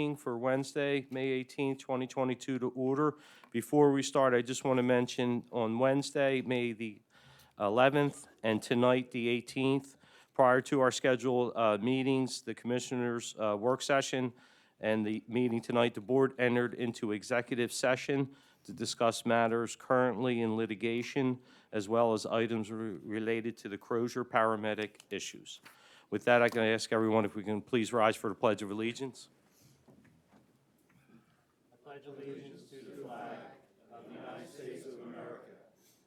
For Wednesday, May 18th, 2022 to order. Before we start, I just want to mention on Wednesday, May the 11th, and tonight, the 18th, prior to our scheduled meetings, the Commissioners' work session and the meeting tonight, the Board entered into executive session to discuss matters currently in litigation, as well as items related to the Crozier paramedic issues. With that, I can ask everyone if we can please rise for the Pledge of Allegiance. Pledge allegiance to the flag of the United States of America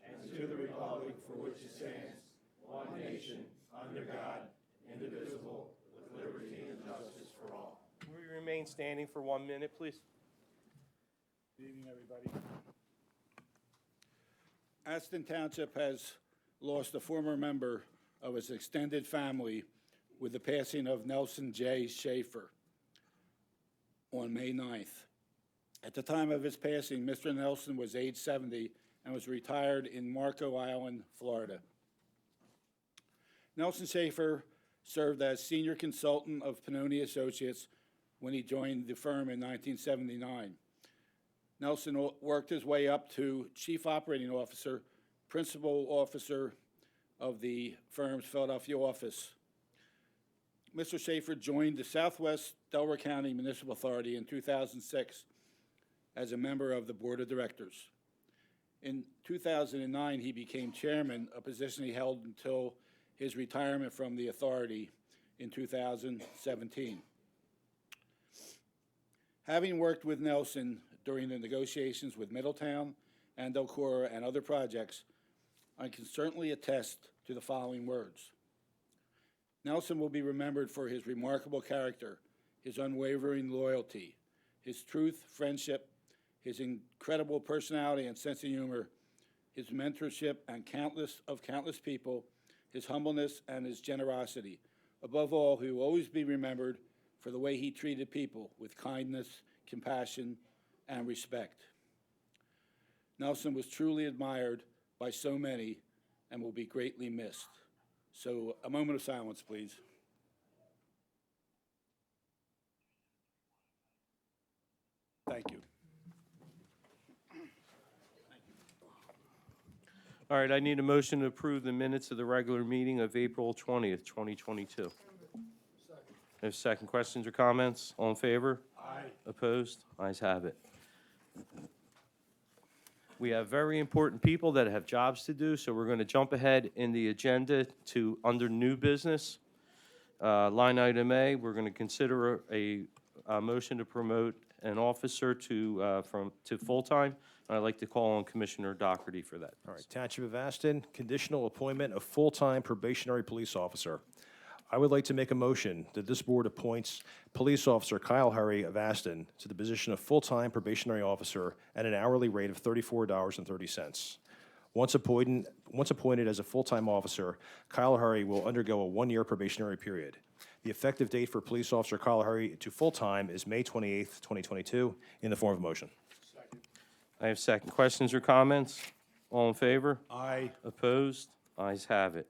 and to the republic for which it stands, one nation, under God, indivisible, with liberty and justice for all. Will you remain standing for 1 minute, please? Good evening, everybody. Aston Township has lost a former member of its extended family with the passing of Nelson J. Schaefer on May 9th. At the time of his passing, Mr. Nelson was age 70 and was retired in Marco Island, Florida. Nelson Schaefer served as senior consultant of Pannoni Associates when he joined the firm in 1979. Nelson worked his way up to chief operating officer, principal officer of the firm's Philadelphia office. Mr. Schaefer joined the Southwest Delaware County Municipal Authority in 2006 as a member of the board of directors. In 2009, he became chairman, a position he held until his retirement from the authority in 2017. Having worked with Nelson during the negotiations with Middletown and Delcora and other projects, I can certainly attest to the following words. Nelson will be remembered for his remarkable character, his unwavering loyalty, his truth, friendship, his incredible personality and sense of humor, his mentorship and countless people, his humbleness and his generosity. Above all, he will always be remembered for the way he treated people with kindness, compassion, and respect. Nelson was truly admired by so many and will be greatly missed. So a moment of silence, please. Thank you. All right, I need a motion to approve the minutes of the regular meeting of April 20th, 2022. There's second. Questions or comments? All in favor? Aye. Opposed? Ayes have it. We have very important people that have jobs to do, so we're going to jump ahead in the agenda to under new business. Line item A, we're going to consider a motion to promote an officer to full-time. I'd like to call on Commissioner Doherty for that. All right, Township of Aston, conditional appointment of full-time probationary police officer. I would like to make a motion that this board appoints Police Officer Kyle Hurry of Aston to the position of full-time probationary officer at an hourly rate of $34.30. Once appointed as a full-time officer, Kyle Hurry will undergo a 1-year probationary period. The effective date for Police Officer Kyle Hurry to full-time is May 28th, 2022, in the form of a motion. Second. I have second. Questions or comments? All in favor? Aye. Opposed? Ayes have it.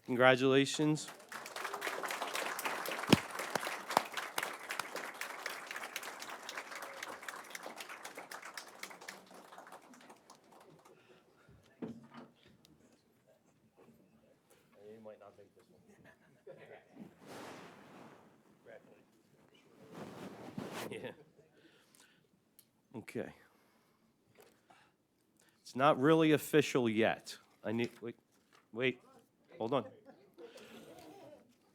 Congratulations. Yeah. Okay. It's not really official yet. Wait, hold on.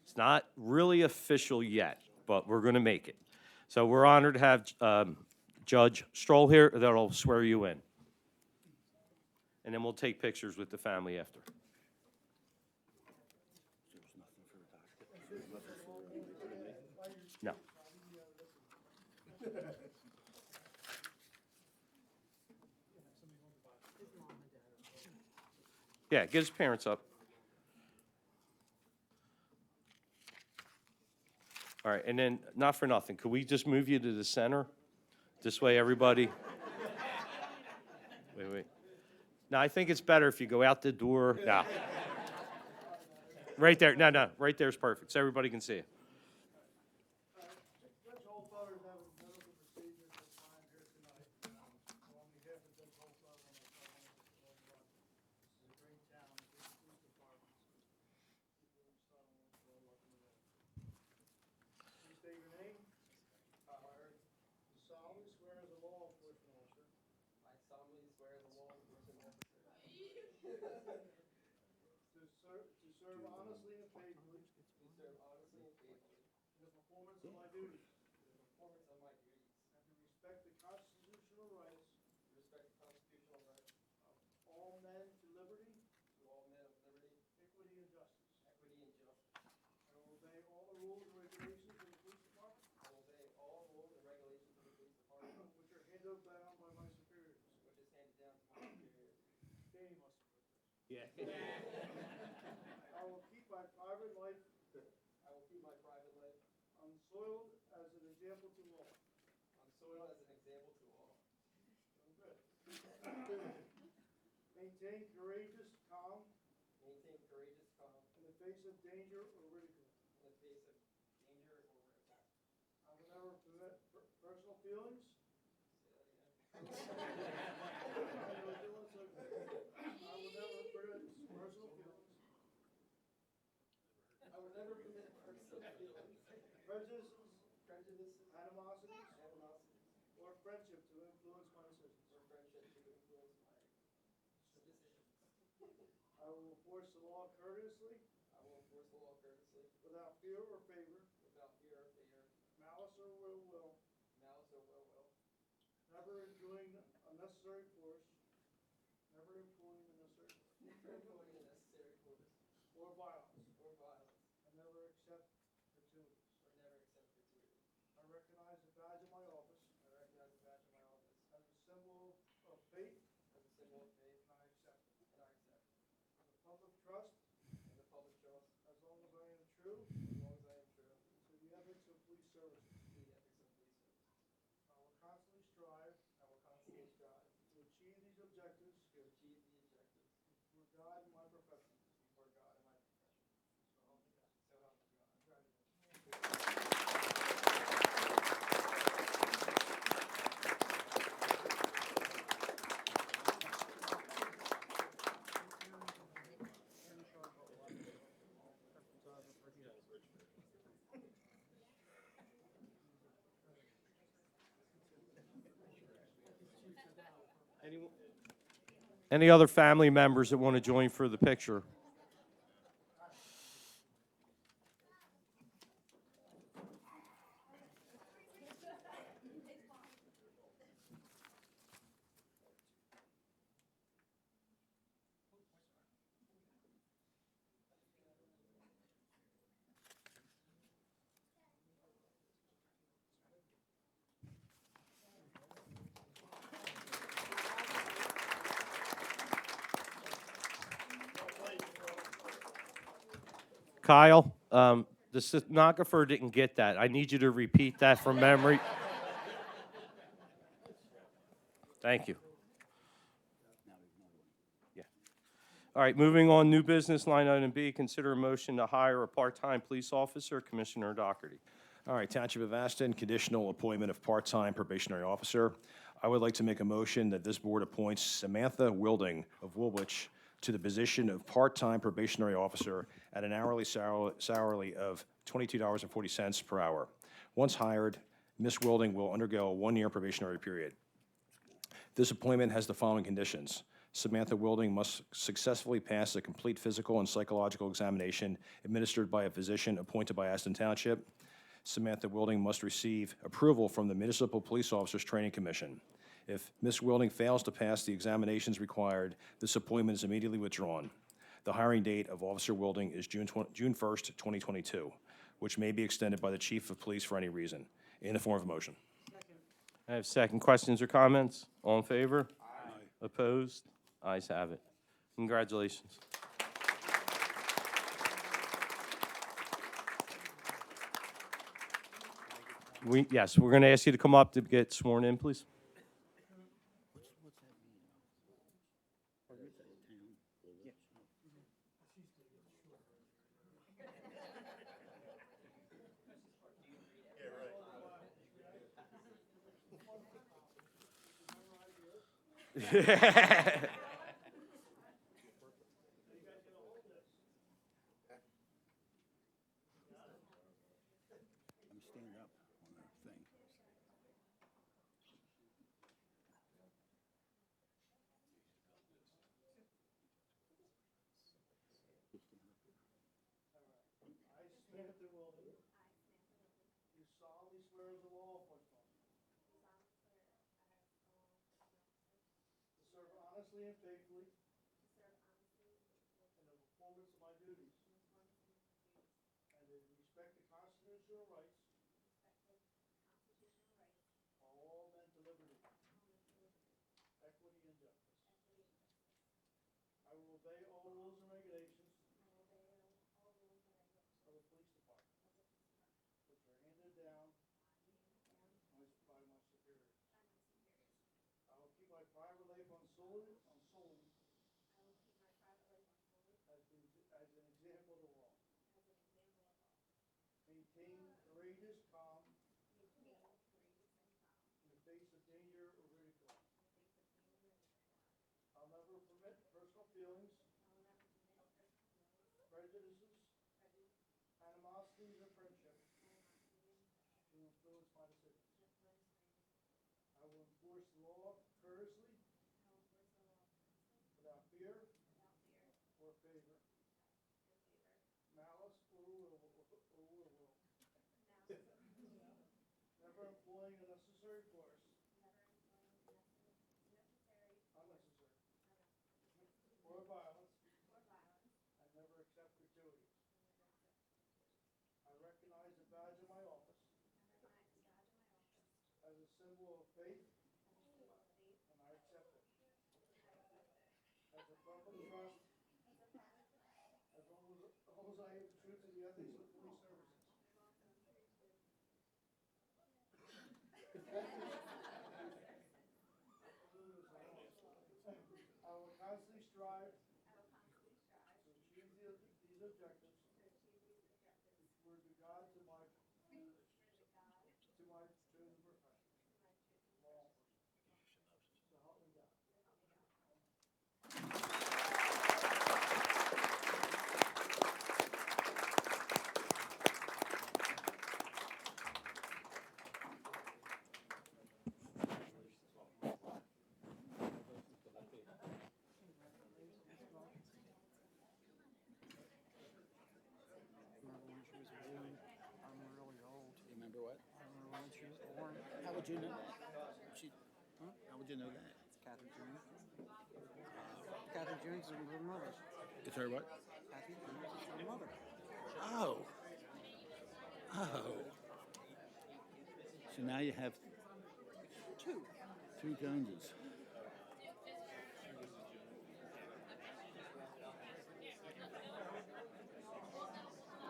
It's not really official yet, but we're going to make it. So we're honored to have Judge Stroll here that'll swear you in. And then we'll take pictures with the family after. No. Yeah, get his parents up. All right, and then, not for nothing, could we just move you to the center? This way, everybody. Wait. No, I think it's better if you go out the door. No. Right there. No. Right there is perfect, so everybody can see it. swear as a law enforcement officer To serve honestly and faithfully to serve honestly and faithfully in the performance of my duties, in the performance of my duties, and to respect the constitutional rights to respect the constitutional rights of all men to liberty, to all men of liberty, equity, and justice. equity, and justice. I will obey all the rules and regulations of the police department, I will obey all rules and regulations of the police department, which are handed down by my superiors. which is handed down to my superiors. Danny must have wrote this. Yeah. I will keep my private life I will keep my private life unsoiled as an example to all. unsoiled as an example to all. Maintain courageous, calm Maintain courageous calm in the face of danger or ridicule. in the face of danger or ridicule. I will never permit personal feelings. Say that again. I will never permit personal feelings, I would never permit personal feelings, prejudices, animosities, animosities, or friendship to influence my decisions. or friendship to influence my decisions. I will enforce the law courteously, I will enforce the law courteously, without fear or favor, without fear or favor, malice or ill will, malice or ill will, never employing unnecessary force, never employing unnecessary never employing unnecessary force or violence, or violence, and never accept gratuities. or never accept gratuity. I recognize the badge of my office I recognize the badge of my office as a symbol of faith, as a symbol of faith, and I accept it. and I accept it. As a public trust, As a public trust, as long as I am true as long as I am true to the ethics of police services. to the ethics of police service. I will constantly strive I will constantly strive to achieve these objectives to achieve the objectives for God and my profession. before God and my profession. So help me God. So help me God. Congratulations. Any other family members that want to join for the picture? Kyle, the stenographer didn't get that. I need you to repeat that from memory. Thank you. Yeah. All right, moving on, new business, line item B, consider a motion to hire a part-time police officer, Commissioner Doherty. All right, Township of Aston, conditional appointment of part-time probationary officer. I would like to make a motion that this board appoints Samantha Wilding of Woolwich to the position of part-time probationary officer at an hourly salary of $22.40 per hour. Once hired, Ms. Wilding will undergo a one-year probationary period. This appointment has the following conditions. Samantha Wilding must successfully pass a complete physical and psychological examination administered by a physician appointed by Aston Township. Samantha Wilding must receive approval from the Municipal Police Officers Training Commission. If Ms. Wilding fails to pass the examinations required, this appointment is immediately withdrawn. The hiring date of Officer Wilding is June 1st, 2022, which may be extended by the Chief of Police for any reason, in the form of a motion. I have second. Questions or comments? All in favor? Aye. Opposed? Ayes have it. Congratulations. Yes, we're going to ask you to come up to get sworn in, please. Let me stand up on the thing. Samantha Wilden. Do solemnly swear as a law enforcement officer to serve honestly and faithfully in the performance of my duties, and to respect the constitutional rights of all men to liberty, equity, and justice. I will obey all rules and regulations of the police department, which are handed down by my superiors. I will keep my private life unsullied as an example to all. Maintain courageous calm in the face of danger or ridicule. I'll never permit personal feelings, prejudices, animosities, or friendship to influence my decisions. I will enforce the law courteously, without fear or favor, malice or will. Never employing unnecessary force, or violence, and never accept gratuities. I recognize the badge of my office as a symbol of faith, and I accept it. As a public trust, as long as I have true to the ethics of police services. I will constantly strive to achieve these objectives with regard to my chosen profession, law enforcement. So help me God. Remember what? How would you know that? How would you know that? Catherine Jones. Catherine Jones is her mother. It's her what? Catherine Jones is her mother. Oh. Oh. So now you have Two. two Joneses.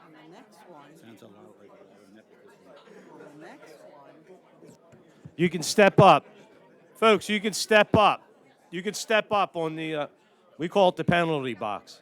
And the next one, Sounds a lot like a lot of nepotism. the next one, You can step up. Folks, you can step up. You can step up on the, we call it the penalty box.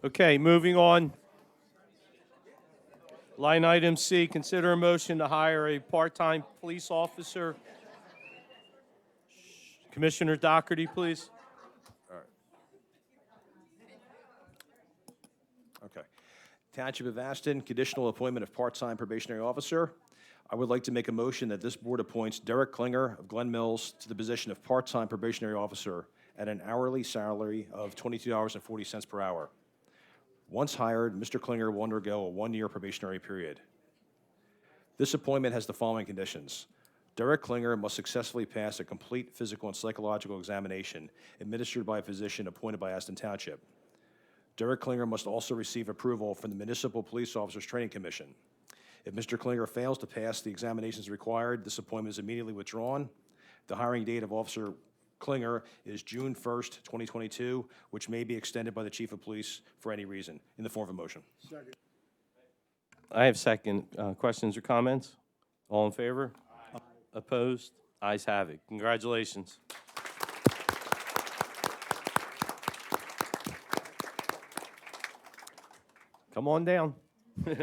Okay, moving on. Line item C, consider a motion to hire a part-time police officer. Commissioner Doherty, please. Okay. Township of Aston, conditional appointment of part-time probationary officer. I would like to make a motion that this board appoints Derek Klinger of Glen Mills to the position of part-time probationary officer at an hourly salary of $22.40 per hour. Once hired, Mr. Klinger will undergo a one-year probationary period. This appointment has the following conditions. Derek Klinger must successfully pass a complete physical and psychological examination administered by a physician appointed by Aston Township. Derek Klinger must also receive approval from the Municipal Police Officers Training Commission. If Mr. Klinger fails to pass the examinations required, this appointment is immediately withdrawn. The hiring date of Officer Klinger is June 1st, 2022, which may be extended by the Chief of Police for any reason, in the form of a motion. Second. I have second. Questions or comments? All in favor? Opposed? Ayes have it. Congratulations. Come on down. All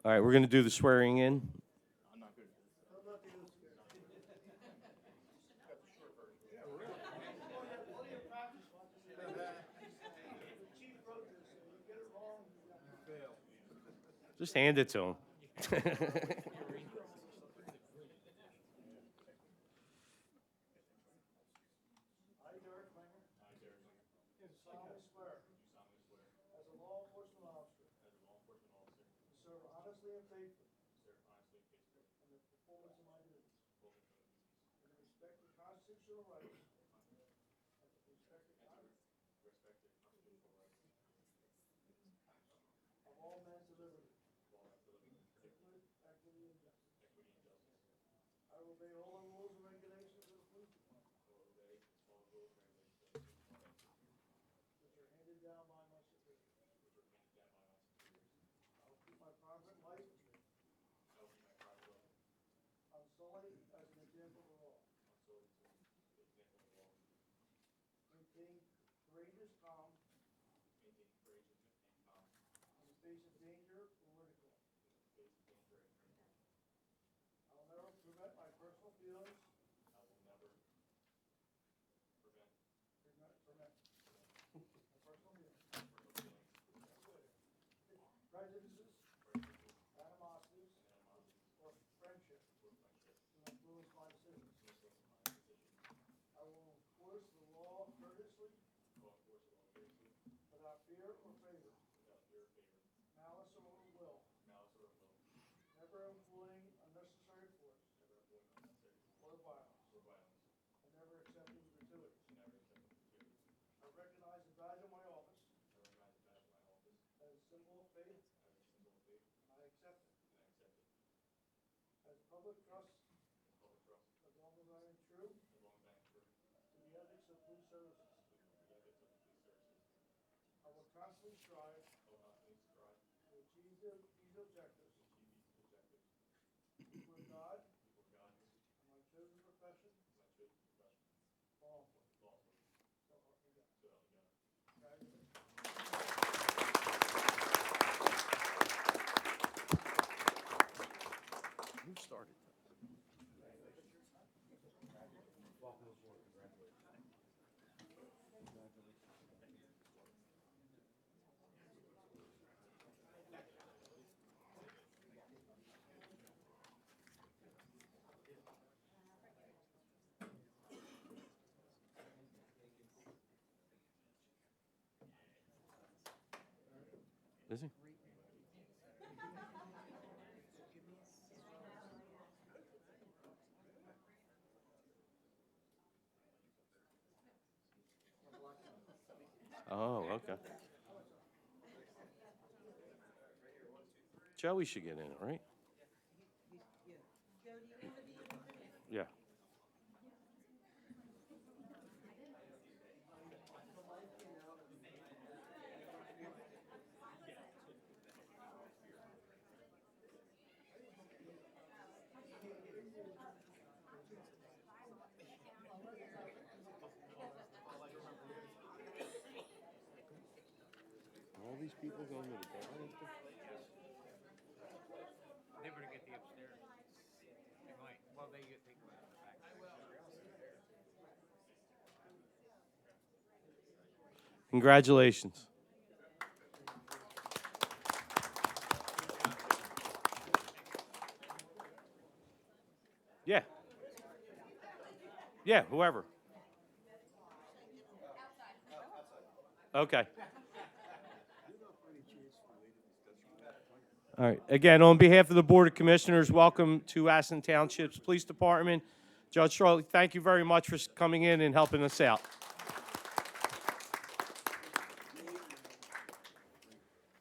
right, we're going to do the swearing in. Just hand it to him. I, Derek Klinger. Do solemnly swear. As a law enforcement officer. To serve honestly and faithfully. In the performance of my duties. And to respect the constitutional rights. And to respect the of all men to liberty. Equity and justice. I will obey all the rules and regulations of the police department. Which are handed down by my superiors. I will keep my private life unsullied as an example of the law. Maintain courageous calm in the face of danger or ridicule. I will never prevent my personal feelings. Prejudices, animosities, or friendship to influence my decisions. I will enforce the law courteously, without fear or favor, malice or ill will, never employing unnecessary force or violence, and never accepting gratuities. I recognize and value my office as a symbol of faith, and I accept it. As public trust, as long as I am true to the ethics of police services. I will constantly strive to achieve these objectives before God and my chosen profession, law enforcement. So help me God. Congratulations. Who started that? Is he? Oh, okay. Joey should get in it, right? Yeah. All these people going to the bar after? They better get the upstairs. They might, well, they go out the back. Congratulations. Yeah. Yeah, whoever. Okay. All right. Again, on behalf of the Board of Commissioners, welcome to Aston Township's Police Department. Judge Charlie, thank you very much for coming in and helping us out.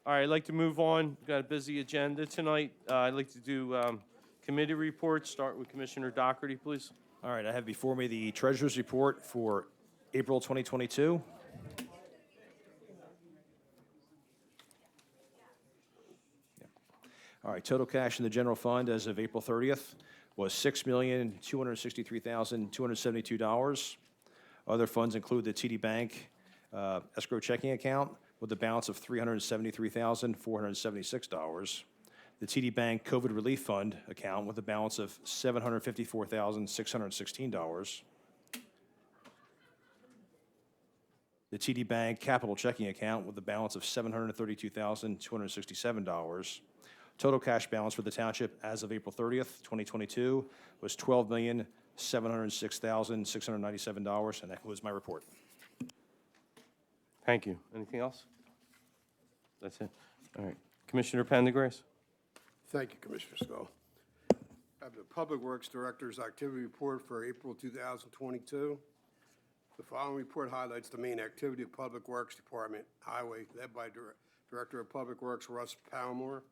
All right, I'd like to move on. We've got a busy agenda tonight. I'd like to do committee reports. Start with Commissioner Doherty, please. All right, I have before me the Treasurer's Report for April 2022. All right, total cash in the general fund as of April 30th was $6,263,272. Other funds include the TD Bank escrow checking account with a balance of $373,476. The TD Bank COVID Relief Fund account with a balance of $754,616. The TD Bank Capital Checking Account with a balance of $732,267. Total cash balance for the township as of April 30th, 2022 was $12,706,697, and that concludes my report. Thank you. Anything else? That's it. All right. Commissioner Pendergrass? Thank you, Commissioner Skull. I have the Public Works Director's Activity Report for April 2022. The following report highlights the main activity of Public Works Department Highway, led by Director of Public Works Russ Palmore.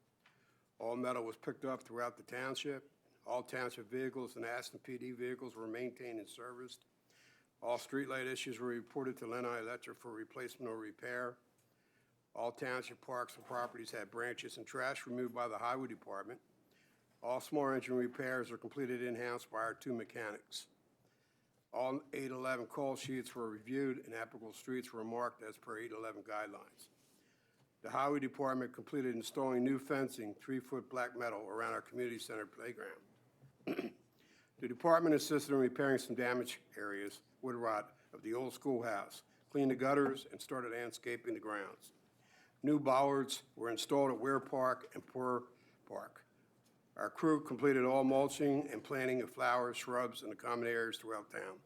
All metal was picked up throughout the township. All township vehicles and Aston PD vehicles were maintained and serviced. All streetlight issues were reported to Lenai Electric for replacement or repair. All township parks and properties had branches and trash removed by the Highway Department. All small engine repairs are completed in-house by our 2 mechanics. All 811 call sheets were reviewed and applicable streets were marked as per 811 guidelines. The Highway Department completed installing new fencing, 3-foot black metal, around our community center playground. The department assisted in repairing some damaged areas, wood rot, of the old schoolhouse, cleaned the gutters, and started landscaping the grounds. New bollards were installed at Ware Park and Poor Park. Our crew completed all mulching and planting of flowers, shrubs, and the common areas throughout town.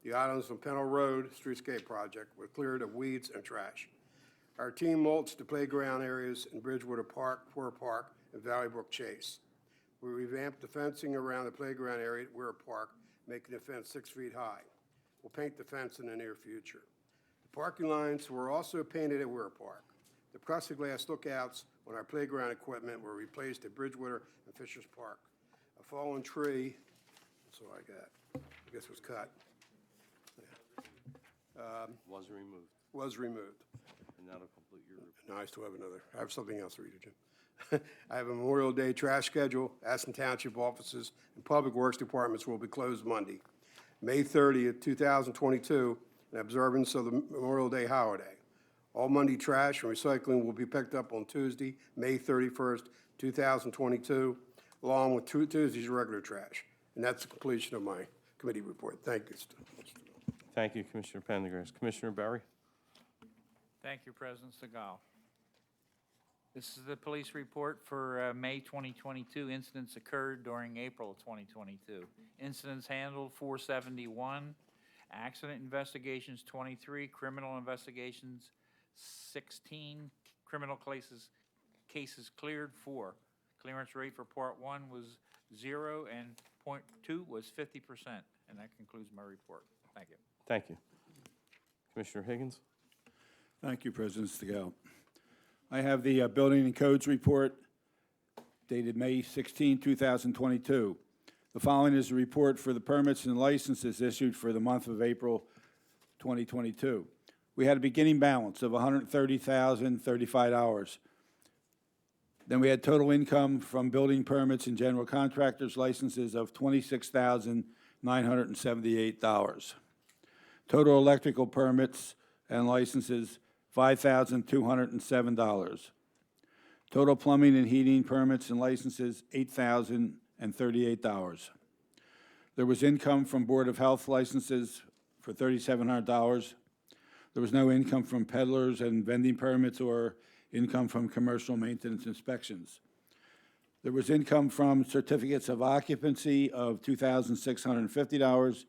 The islands on Pennell Road streetscape project were cleared of weeds and trash. Our team mulched the playground areas in Bridgewater Park, Poor Park, and Valley Brook Chase. We revamped the fencing around the playground area at Ware Park, making the fence 6 feet high. We'll paint the fence in the near future. The parking lines were also painted at Ware Park. The plexiglass lookouts on our playground equipment were replaced at Bridgewater and Fishers Park. A fallen tree, that's all I got, I guess was cut. Was removed. Was removed. And that'll complete your report. No, I still have another. I have something else to read you, Jim. I have a Memorial Day trash schedule. Aston Township offices and Public Works departments will be closed Monday, May 30th, 2022, in observance of the Memorial Day holiday. All Monday trash and recycling will be picked up on Tuesday, May 31st, 2022, along with Tuesday's regular trash. And that's the completion of my committee report. Thank you. Thank you, Commissioner Pendergrass. Commissioner Berry? Thank you, President Segal. This is the police report for May 2022. Incidents occurred during April of 2022. Incidents handled 471, accident investigations 23, criminal investigations 16, criminal cases cleared 4. Clearance rate for Part 1 was 0 and Point 2 was 50%. And that concludes my report. Thank you. Thank you. Commissioner Higgins? Thank you, President Stigall. I have the Building and Codes Report dated May 16, 2022. The following is a report for the permits and licenses issued for the month of April 2022. We had a beginning balance of $130,035. Then we had total income from building permits and general contractors licenses of $26,978. Total electrical permits and licenses, $5,207. Total plumbing and heating permits and licenses, $8,038. There was income from Board of Health licenses for $3,700. There was no income from peddlers and vending permits or income from commercial maintenance inspections. There was income from certificates of occupancy of $2,650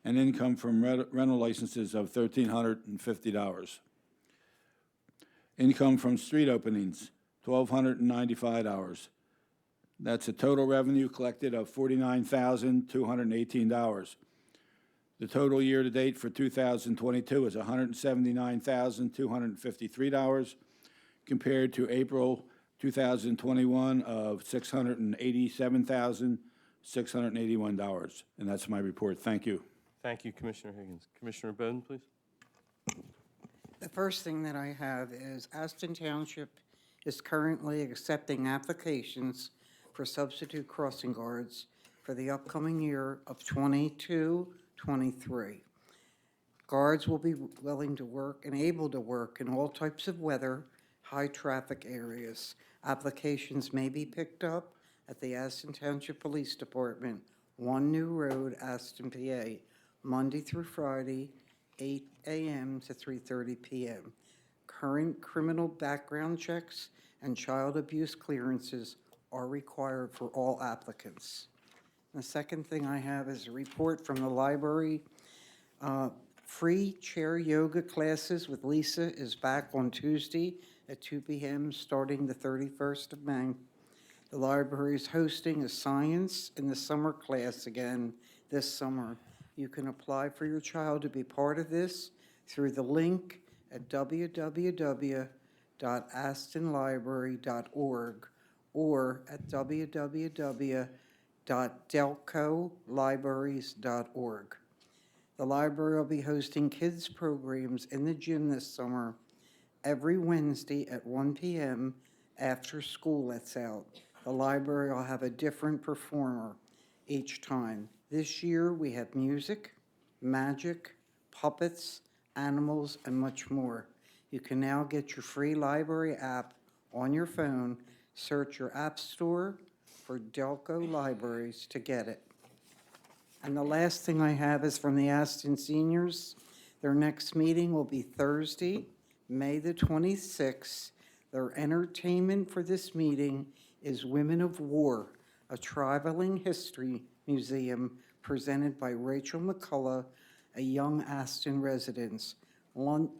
and income from rental licenses of $1,350. Income from street openings, $1,295. That's a total revenue collected of $49,218. The total year-to-date for 2022 is $179,253, compared to April 2021 of $687,681. And that's my report. Thank you. Thank you, Commissioner Higgins. Commissioner Bowden, please. The first thing that I have is Aston Township is currently accepting applications for substitute crossing guards for the upcoming year of 22-23. Guards will be willing to work and able to work in all types of weather, high-traffic areas. Applications may be picked up at the Aston Township Police Department, 1 New Road, Aston, PA, Monday through Friday, 8 a.m. to 3:30 p.m. Current criminal background checks and child abuse clearances are required for all applicants. The second thing I have is a report from the library. Free chair yoga classes with Lisa is back on Tuesday at 2 p.m. starting the 31st of May. The library is hosting a science in the summer class again this summer. You can apply for your child to be part of this through the link at www.astonlibrary.org or at www.delcolibraries.org. The library will be hosting kids programs in the gym this summer every Wednesday at 1 p.m. after school lets out. The library will have a different performer each time. This year we have music, magic, puppets, animals, and much more. You can now get your free library app on your phone. Search your app store for Delco Libraries to get it. And the last thing I have is from the Aston Seniors. Their next meeting will be Thursday, May the 26th. Their entertainment for this meeting is Women of War, a traveling history museum presented by Rachel McCullough, a young Aston resident. Lunch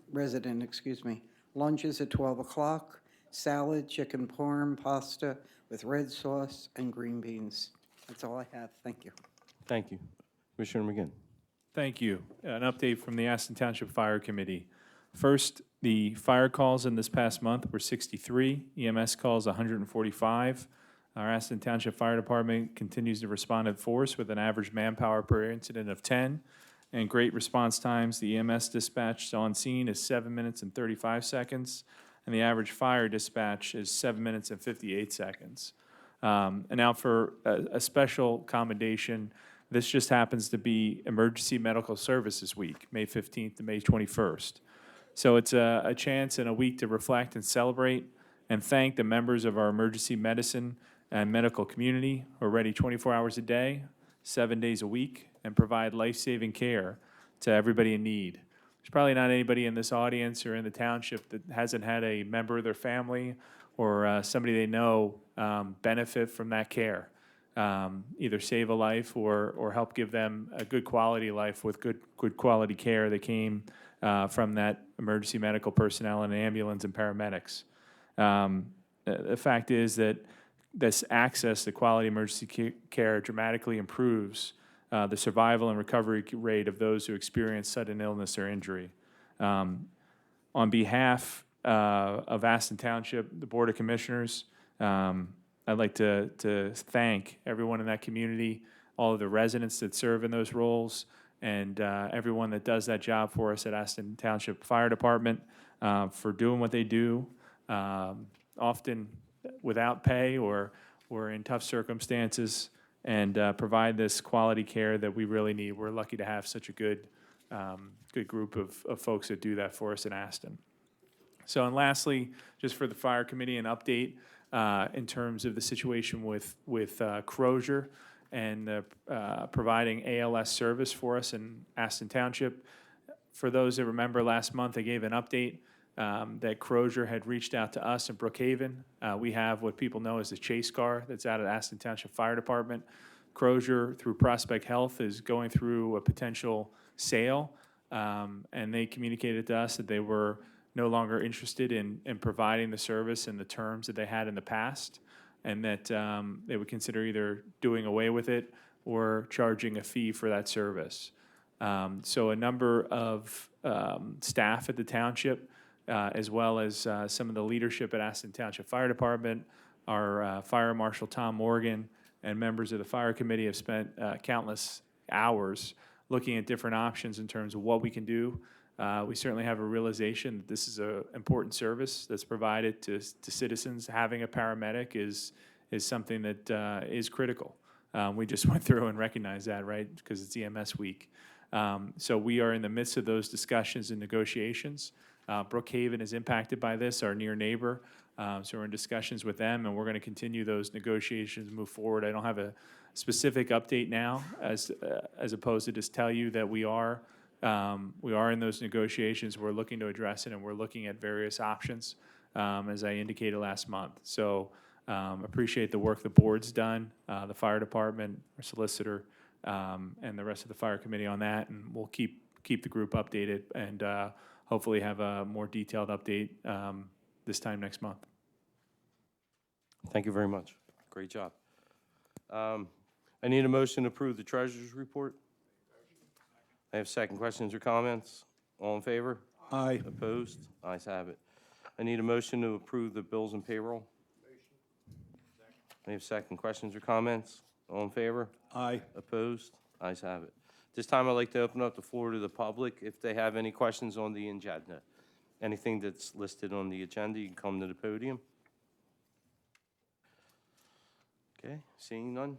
is at 12 o'clock. Salad, chicken parm, pasta with red sauce, and green beans. That's all I have. Thank you. Thank you. Commissioner McGinn. Thank you. An update from the Aston Township Fire Committee. First, the fire calls in this past month were 63, EMS calls 145. Our Aston Township Fire Department continues to respond in force with an average manpower per incident of 10 and great response times. The EMS dispatch on scene is 7 minutes and 35 seconds, and the average fire dispatch is 7 minutes and 58 seconds. And now for a special commendation, this just happens to be Emergency Medical Services Week, May 15th to May 21st. So it's a chance and a week to reflect and celebrate and thank the members of our emergency medicine and medical community who are ready 24 hours a day, 7 days a week, and provide life-saving care to everybody in need. There's probably not anybody in this audience or in the township that hasn't had a member of their family or somebody they know benefit from that care, either save a life or help give them a good quality life with good quality care that came from that emergency medical personnel and ambulance and paramedics. The fact is that this access to quality emergency care dramatically improves the survival and recovery rate of those who experience sudden illness or injury. On behalf of Aston Township, the Board of Commissioners, I'd like to thank everyone in that community, all of the residents that serve in those roles, and everyone that does that job for us at Aston Township Fire Department for doing what they do, often without pay or in tough circumstances, and provide this quality care that we really need. We're lucky to have such a good group of folks that do that for us in Aston. So, and lastly, just for the fire committee, an update in terms of the situation with Crozier and providing ALS service for us in Aston Township. For those that remember, last month I gave an update that Crozier had reached out to us in Brookhaven. We have what people know as the chase car that's out of Aston Township Fire Department. Crozier, through Prospect Health, is going through a potential sale, and they communicated to us that they were no longer interested in providing the service and the terms that they had in the past, and that they would consider either doing away with it or charging a fee for that service. So a number of staff at the township, as well as some of the leadership at Aston Township Fire Department, our Fire Marshal Tom Morgan, and members of the fire committee have spent countless hours looking at different options in terms of what we can do. We certainly have a realization that this is an important service that's provided to citizens. Having a paramedic is something that is critical. We just went through and recognized that, right, because it's EMS week. So we are in the midst of those discussions and negotiations. Brookhaven is impacted by this, our near neighbor. So we're in discussions with them, and we're going to continue those negotiations, move forward. I don't have a specific update now, as opposed to just tell you that we are in those negotiations. We're looking to address it, and we're looking at various options, as I indicated last month. So appreciate the work the board's done, the fire department, our solicitor, and the rest of the fire committee on that, and we'll keep the group updated and hopefully have a more detailed update this time next month. Thank you very much. Great job. I need a motion to approve the treasurer's report. I have second. Questions or comments? All in favor? Aye. Opposed? Ayes have it. I need a motion to approve the bills and payroll. I have second. Questions or comments? All in favor? Aye. Opposed? Ayes have it. This time I'd like to open up the floor to the public if they have any questions on the agenda. Anything that's listed on the agenda, you can come to the podium. Okay, seeing none,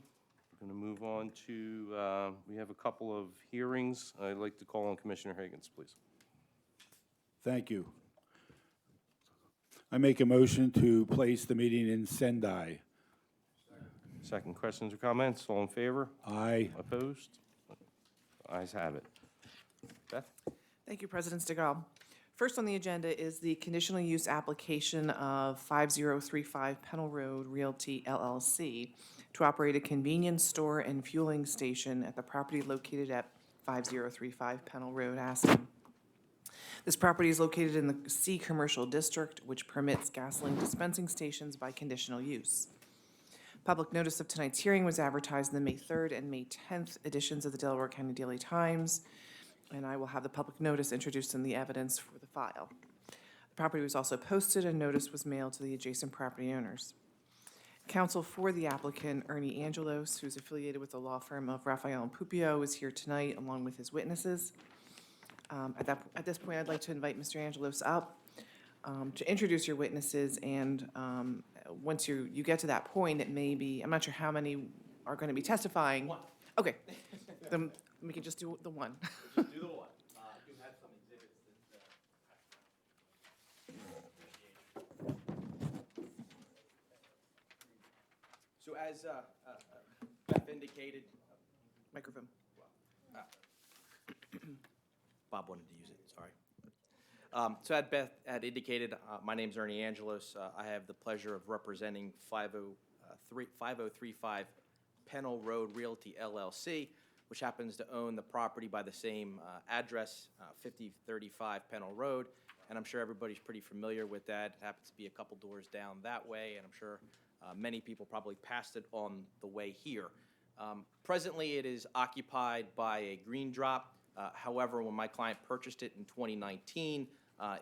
we're going to move on to, we have a couple of hearings. I'd like to call on Commissioner Higgins, please. Thank you. I make a motion to place the meeting in Sendai. Second. Questions or comments? All in favor? Aye. Opposed? Ayes have it. Beth? Thank you, President Stigall. First on the agenda is the conditional use application of 5035 Pennell Road Realty LLC to operate a convenience store and fueling station at the property located at 5035 Pennell Road, Aston. This property is located in the C Commercial District, which permits gasoline dispensing stations by conditional use. Public notice of tonight's hearing was advertised in the May 3rd and May 10th editions of the Delaware County Daily Times, and I will have the public notice introduced in the evidence for the file. The property was also posted and notice was mailed to the adjacent property owners. Counsel for the applicant, Ernie Angelos, who's affiliated with the law firm of Raphael and Pupio, is here tonight along with his witnesses. At this point, I'd like to invite Mr. Angelos up to introduce your witnesses, and once you get to that point, it may be, I'm not sure how many are going to be testifying. One. Okay, then we can just do the one. Do the one. You have some exhibits that. So as Beth indicated, Microphone. Bob wanted to use it, sorry. So as Beth had indicated, my name's Ernie Angelos. I have the pleasure of representing 5035 Pennell Road Realty LLC, which happens to own the property by the same address, 5035 Pennell Road. And I'm sure everybody's pretty familiar with that. It happens to be a couple doors down that way, and I'm sure many people probably passed it on the way here. Presently, it is occupied by a green drop. However, when my client purchased it in 2019,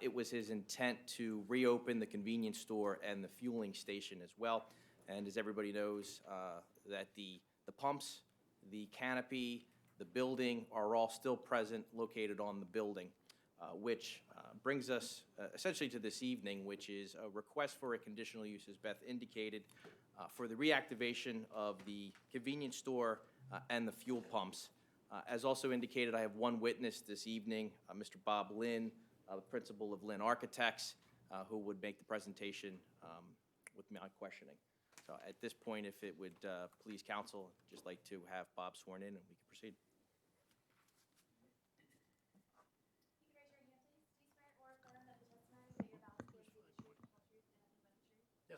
it was his intent to reopen the convenience store and the fueling station as well. And as everybody knows, that the pumps, the canopy, the building are all still present, located on the building, which brings us essentially to this evening, which is a request for a conditional use, as Beth indicated, for the reactivation of the convenience store and the fuel pumps. As also indicated, I have one witness this evening, Mr. Bob Lynn, the principal of Lynn Architects, who would make the presentation with my questioning. So at this point, if it would please counsel, I'd just like to have Bob sworn in and we can proceed.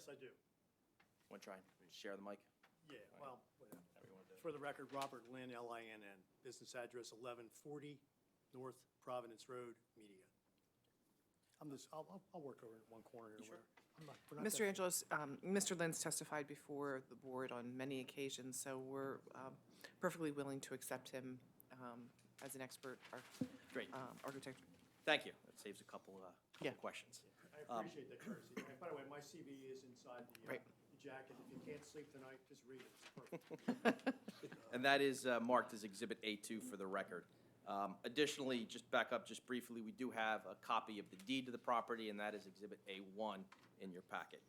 Yes, I do. Want to try and share the mic? Yeah, well, whatever. For the record, Robert Lynn, Linn, business address 1140 North Providence Road, Media. I'll work over in one corner here. Sure. Mr. Angelos, Mr. Lynn's testified before the board on many occasions, so we're perfectly willing to accept him as an expert Great. architect. Thank you. That saves a couple Yeah. questions. I appreciate that courtesy. And by the way, my CV is inside the Right. the jacket. If you can't sleep tonight, just read it. It's perfect. And that is marked as Exhibit A2 for the record. Additionally, just back up just briefly, we do have a copy of the deed to the property, and that is Exhibit A1 in your packet.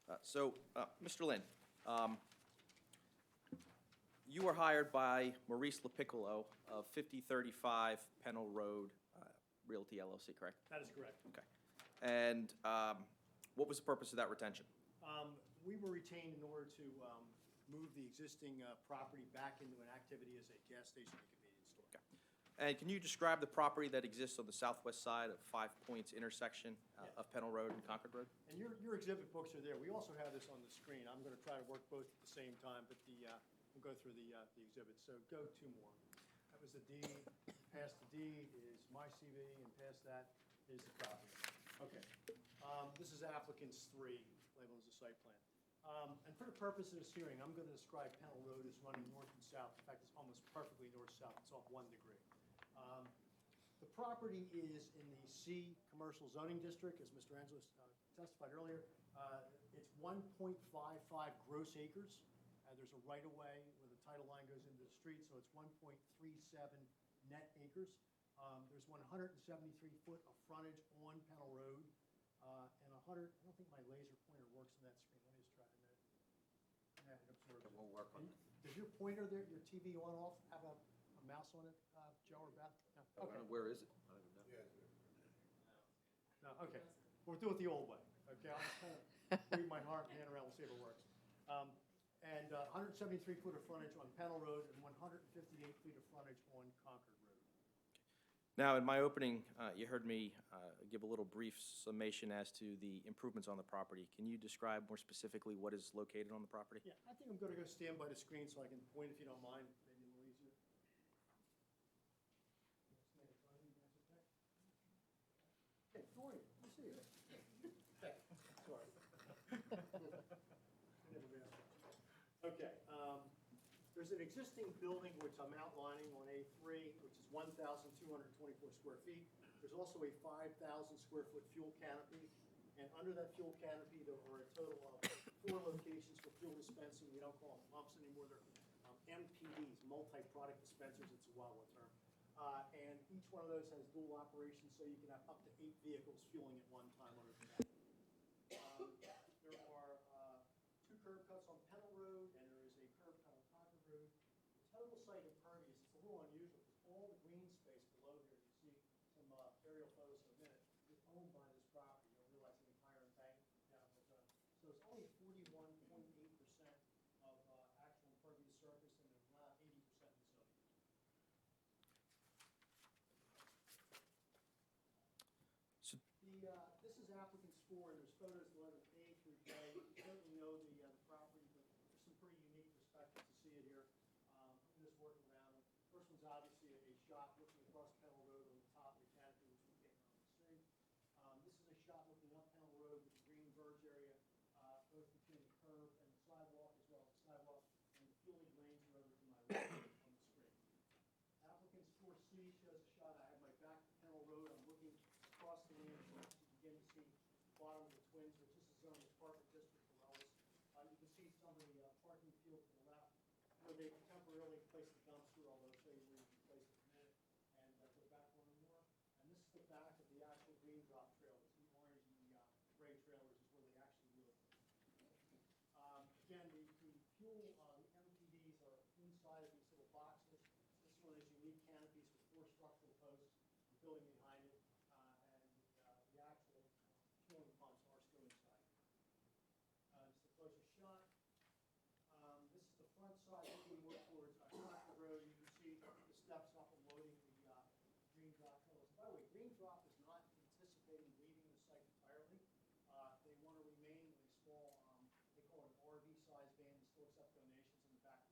Mr. Lynn, you were hired by Maurice LaPiccolo of 5035 Pennell Road Realty LLC, correct? That is correct. Okay. And what was the purpose of that retention? We were retained in order to move the existing property back into an activity as a gas station and convenience store. Okay. And can you describe the property that exists on the southwest side of 5 Points intersection of Pennell Road and Concord Road? And your exhibit books are there. We also have this on the screen. I'm going to try to work both at the same time, but we'll go through the exhibits. So go two more. That was the deed. Past the deed is my CV, and past that is the copy. Okay. This is applicant's 3, labeled as a site plan. And for the purpose of this hearing, I'm going to describe Pennell Road as running north and south. In fact, it's almost perfectly north-south. It's off 1 degree. The property is in the C Commercial Zoning District, as Mr. Angelos testified earlier. It's 1.55 gross acres. There's a right-of-way where the title line goes into the street, so it's 1.37 net acres. There's 173 foot of frontage on Pennell Road, and 100, I don't think my laser pointer works on that screen. Let me just try a minute. Yeah, it absorbs it. We'll work on it. Does your pointer there, your TV on/off, have a mouse on it, Joe or Beth? No? Okay. Where is it? I don't even know. No, okay. We'll do it the old way, okay? I'll just kind of read my heart and hand around, we'll see if it works. And 173 foot of frontage on Pennell Road and 158 feet of frontage on Concord Road. Now, in my opening, you heard me give a little brief summation as to the improvements on the property. Can you describe more specifically what is located on the property? Yeah, I think I'm going to go stand by the screen so I can point if you don't mind, maybe a little easier. Hey, how are you? Good to see you. Sorry. Okay, there's an existing building which I'm outlining on A3, which is 1,224 square feet. There's also a 5,000 square foot fuel canopy, and under that fuel canopy, there are a total of 4 locations for fuel dispensing. We don't call them pumps anymore, they're MPDs, multi-product dispensers, it's a Wawa term. And each one of those has dual operations, so you can have up to 8 vehicles fueling at one time under the canopy. There are 2 curb cuts on Pennell Road, and there is a curb cut on Concord Road. The total site impervious, it's a little unusual, because all the green space below here, you see some aerial photos in a minute, is owned by this property. You'll realize the entire embankment down the zone. So it's only 41.8% of actual impervious surface, and around 80% in the zoning. This is applicant's 4, and there's photos letters A through J. You certainly know the property, but there's some pretty unique perspectives to see it here. I'm just working around it. First one's obviously a shot looking across Pennell Road on the top of the canopy, which we can't really see. This is a shot looking up Pennell Road with the green verge area, both between the curb and the sidewalk, as well as the sidewalk, and the fueling lanes are over to my right on the screen. Applicant's 4C shows a shot. I have my back to Pennell Road. I'm looking across the land. You begin to see the bottom of the Twins, which is the zone apartment district below us. You can see some of the parking field to the left, where they temporarily placed the dumpster, although say we replaced it in a minute, and go back one more. And this is the back of the actual green drop trailers. The orange and the gray trailers is where they actually live. Again, the fuel, the MPDs are inside of these little boxes. This one is unique canopies with 4 structural posts, the building behind it, and the actual fueling pumps are still inside. Just a closer shot. This is the front side looking more towards Concord Road. You can see the steps up and loading the green drop trailers. By the way, green drop is not anticipating leaving the site entirely. They want to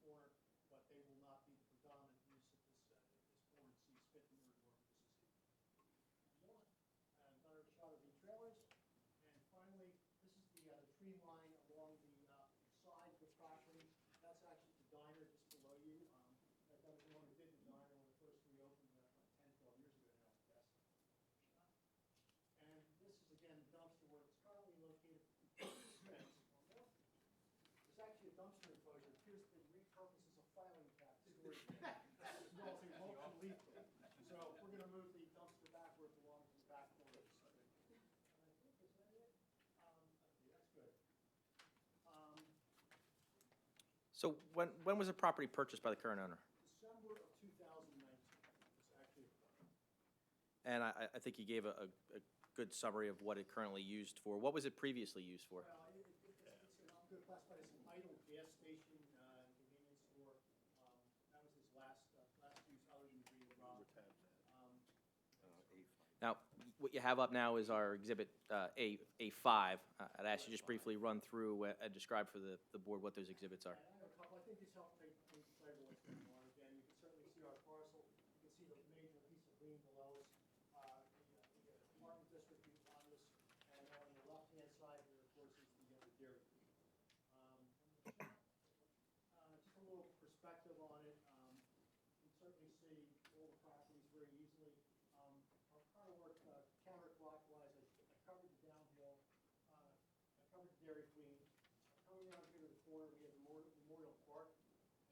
corner, but they will not be the predominant use at this board sees fit in their work this evening. And another shot of the trailers. And finally, this is the tree line along the side of the property. That's actually the diner just below you. That was the one who did the diner when it first reopened 10, 12 years ago now, I guess. And this is, again, the dumpster where it's currently located. There's actually a dumpster enclosure. It appears to be repurposed as a filing cabinet storage as well as a mulch and leaf bin. So we're going to move the dumpster back where it belongs in the back corner of the site. And I think, is that it? Okay, that's good. So when was the property purchased by the current owner? December of 2019 was actually acquired. And I think you gave a good summary of what it currently used for. What was it previously used for? Well, I'm going to classify it as an idle gas station, convenience store. That was his last use other than being robbed. Now, what you have up now is our Exhibit A5. I'd ask you just briefly run through and describe for the board what those exhibits are. I have a couple. I think this helps make flavor what's going on. Again, you can certainly see our parcel. You can see the major piece of green below us. The apartment district behind us. And on the left-hand side here, of course, is the dairy. Just a little perspective on it. You can certainly see all the properties very easily. I'll kind of work counterclockwise. I covered the downhill. I covered the Dairy Queen. Coming around here to the corner, we have Memorial Park,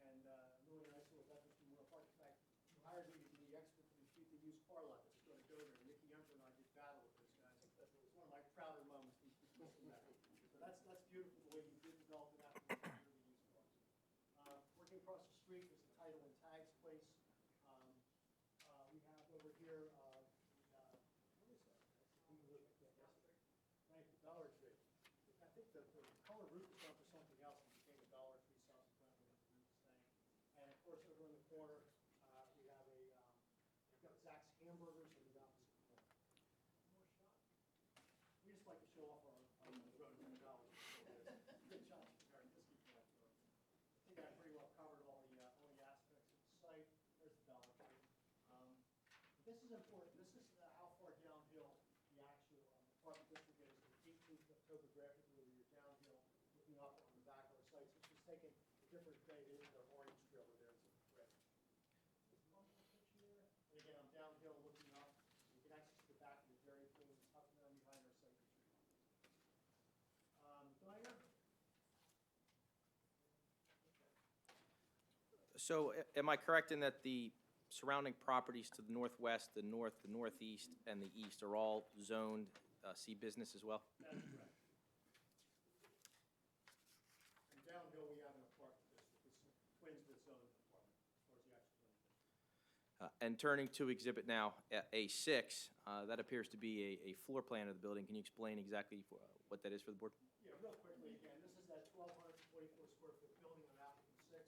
and really nice little veterans Memorial Park. In fact, you hired me to be the expert for the street to use car lot that's going to go there. Nicky Emperor and I did battle with those guys. It was one of my prouder moments. So that's beautiful the way you did develop it after you really use cars. Working across the street is the Title and Tags place. We have over here. What is that? Thank you, Dollar Tree. I think the color roof is done for something else and became a Dollar Tree subsequently with the roof staying. And of course, over in the corner, we have we've got Zach's Hamburgers in the opposite corner. More shot. We just like to show off our road to Dollar Tree. Good shot. I think I pretty well covered all the aspects of the site. There's the Dollar Tree. This is important. This is how far downhill the actual apartment district is. The 18th topographic where you're downhill, looking up on the back of our site. So it's just taking a different day. It is the orange trailer there. It's a red. And again, I'm downhill looking up. You can actually see the back of the Dairy Queen up there behind our site. Diner. So am I correct in that the surrounding properties to the northwest, the north, the northeast, and the east are all zoned C business as well? That's correct. And downhill, we have an apartment district. It's twins with zone apartment, as far as the actual zone district. And turning to exhibit now, A6, that appears to be a floor plan of the building. Can you explain exactly what that is for the board? Yeah, real quickly, again, this is that 1,244 square foot building on Appleton 6.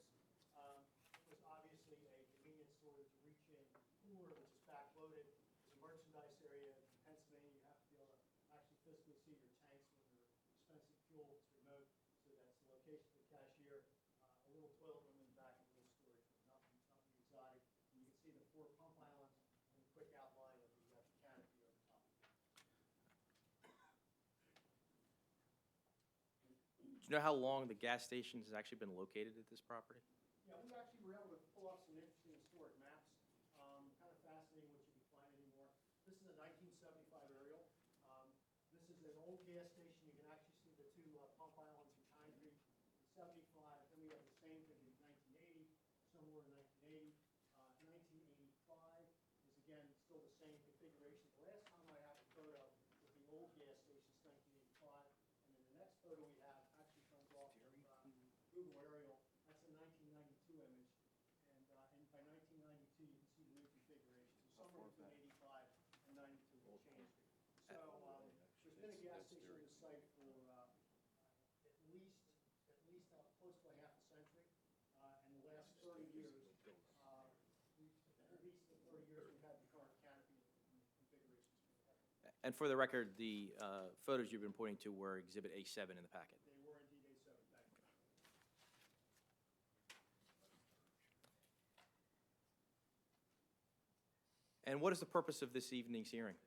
It was obviously a convenience store to reach in, cooler, which is backloaded. There's a merchandise area. In Pennsylvania, you have to be able to actually physically see your tanks when your expensive fuel is remote. So that's the location of the cashier. A little toilet room in the back and a little storage room. Nothing exotic. And you can see the 4 pump islands and the quick outline of the canopy over top. Do you know how long the gas station has actually been located at this property? Yeah, we actually were able to pull off some interesting historic maps. Kind of fascinating what you can find anymore. This is a 1975 aerial. This is an old gas station. You can actually see the 2 pump islands in concrete. In 75, then we have the same thing in 1980, similar in 1980. 1985 is, again, still the same configuration. The last time I have a photo with the old gas station is 1985. And then the next photo we have actually comes off of Google Aerial. That's a 1992 image. And by 1992, you can see the new configuration. So somewhere between 85 and 92 will change. So there's been a gas station on the site for at least close to a half a century. And the last 30 years, at least the 30 years, we've had the current canopy and configurations. And for the record, the photos you've been pointing to were Exhibit A7 in the packet. They were indeed A7. Thank you. And what is the purpose of this evening's hearing?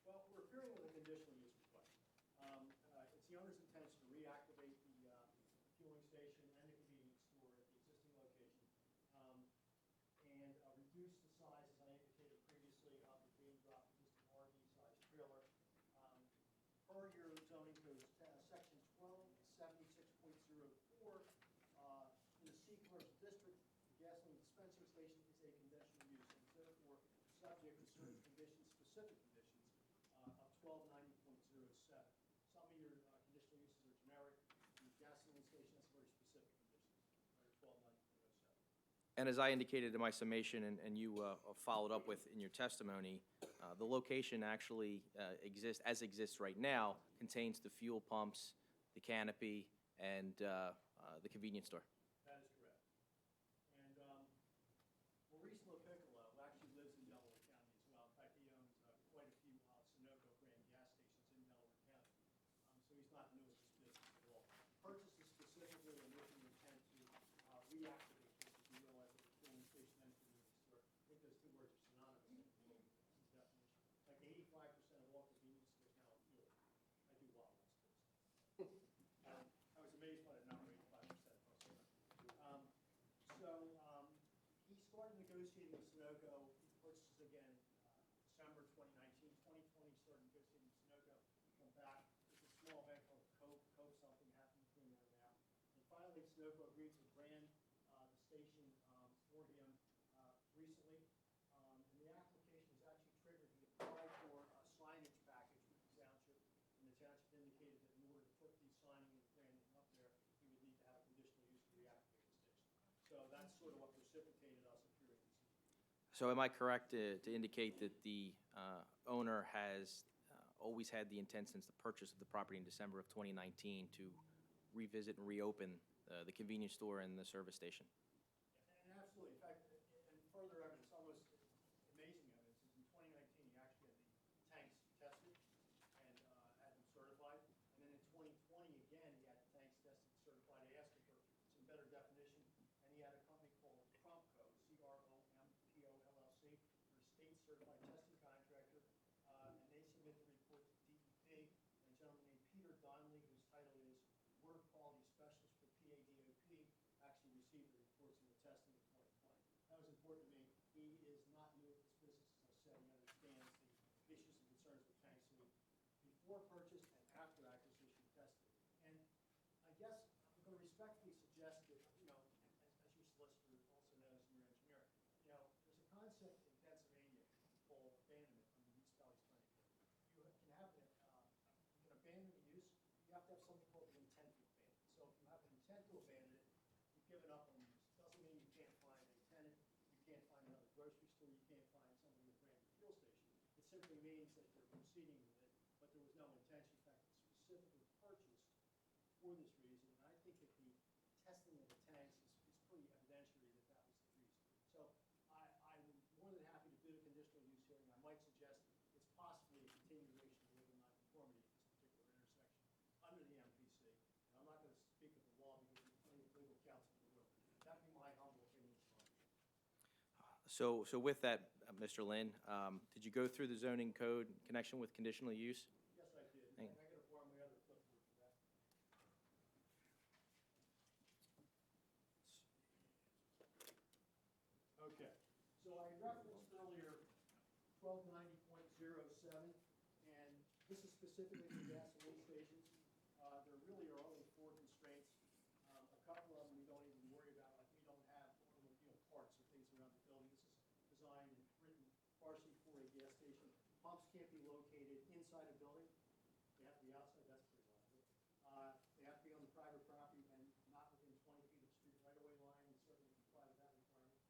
Well, we're appearing with a conditional use request. It's the owner's intention to reactivate the fueling station and the convenience store at the existing location, and reduce the size, as I indicated previously, of the being drop existing RV-sized trailer. Per your zoning code, section 1276.04, in the C commercial district, the gasoline dispensing station is a conditional use, and is therefore subject to certain conditions, specific conditions, of 1290.07. Some of your conditional uses are generic. The gasoline station has very specific conditions, under 1290.07. And as I indicated in my summation, and you followed up with in your testimony, the location actually exists right now, contains the fuel pumps, the canopy, and the convenience store. That is correct. And Maurice LaPiccolo actually lives in Delaware County as well. In fact, he owns quite a few Sunoco brand gas stations in Delaware County. So he's not new at this business at all. Purchased is specifically and with the intent to reactivate this. If you realize that the fueling station and convenience store, I think those two words are synonymous in the definition. Like 85% of all convenience stores now are fuel. I do Wawa's stores. I was amazed by the number, 85%. He started negotiating with Sunoco. He purchases again December 2019. 2020, started negotiating with Sunoco. Come back. There's a small event called Cope something happened between there and now. And finally, Sunoco agreed to brand the station for him recently. And the application was actually triggered. He applied for a signage package with the township. And the township indicated that in order to put the signing and branding up there, he would need to have a conditional use to reactivate the station. So that's sort of what precipitated us appearing this evening. So am I correct to indicate that the owner has always had the intent since the purchase of the property in December of 2019 to revisit and reopen the convenience store and the service station? And absolutely. In fact, and further evidence, almost amazing evidence, is in 2019, he actually had the tanks tested and had them certified. And then in 2020, again, he had the tanks tested and certified. I asked him for some better definition, and he had a company called Cromco, C-R-O-M-P-O LLC, for a state-certified testing contractor, and they submit the report to DEP. And a gentleman named Peter Donnelly, whose title is Word Quality Specialist for PADOP, actually received the reports and the testing in 2020. That was important to me. He is not new at this business, as I said. He understands the issues and concerns with tanks. So before purchase and after acquisition tested. And I guess I'm going to respectfully suggest that, as your solicitor also knows, and your engineer, there's a concept in Pennsylvania called abandonment under the municipality's planning code. You can abandon the use. You have to have something called the intent to abandon. So if you have an intent to abandon it, you've given up on the use. Doesn't mean you can't find a tenant, you can't find another grocery store, you can't find somebody with a brand new fuel station. It simply means that you're proceeding with it, but there was no intention. In fact, it's specifically purchased for this reason. And I think that the testing of the tanks is pretty evidentiary that that was the reason. So I'm more than happy to do the conditional use hearing. I might suggest it's possibly a continuation of legal nonconformity at this particular intersection under the MPC. And I'm not going to speak of the law because there's plenty of legal counsel in the room. That'd be my humble opinion. So with that, Mr. Lynn, did you go through the zoning code in connection with conditional use? Yes, I did. Thank- And I got to borrow my other clipboard for that. Okay, so I referenced earlier 1290.07, and this is specifically for gasoline stations. There really are only 4 constraints. A couple of them we don't even worry about, like we don't have automobile parts or things around the building. This is designed and written partially for a gas station. Pumps can't be located inside a building. They have to be outside. That's pretty logical. They have to be on the private property and not within 20 feet of street right-of-way line, and certainly comply with that requirement.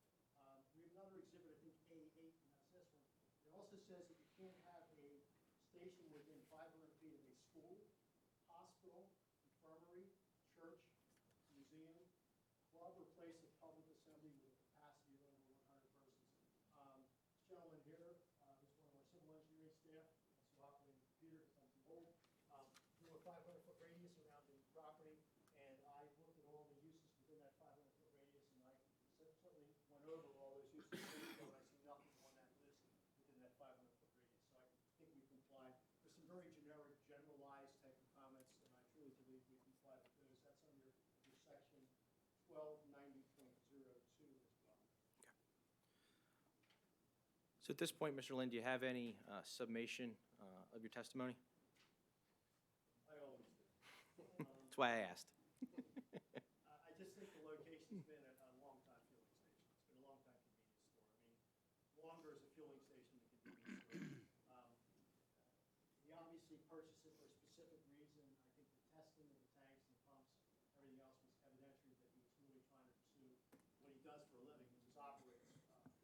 We have another exhibit, I think A8, and that's this one. It also says that you can't have a station within 500 feet of a school, hospital, infirmary, church, museum, club, or place of public assembly with a capacity of over 100 persons. This gentleman here, who's one of our civil engineering staff, also operating the computer because I'm too old, drew a 500-foot radius around the property, and I looked at all the uses within that 500-foot radius, and I certainly went over all those uses. And I see nothing on that list within section 1290.02 as well. So at this point, Mr. Lynn, do you have any summation of your testimony? I always do. That's why I asked. I just think the location's been a long-time fueling station. It's been a long-time convenience store. I mean, longer as a fueling station than convenience store. He obviously purchased it for a specific reason. I think the testing of the tanks and the pumps, everything else was evidentiary that he was really trying to pursue what he does for a living, which is operate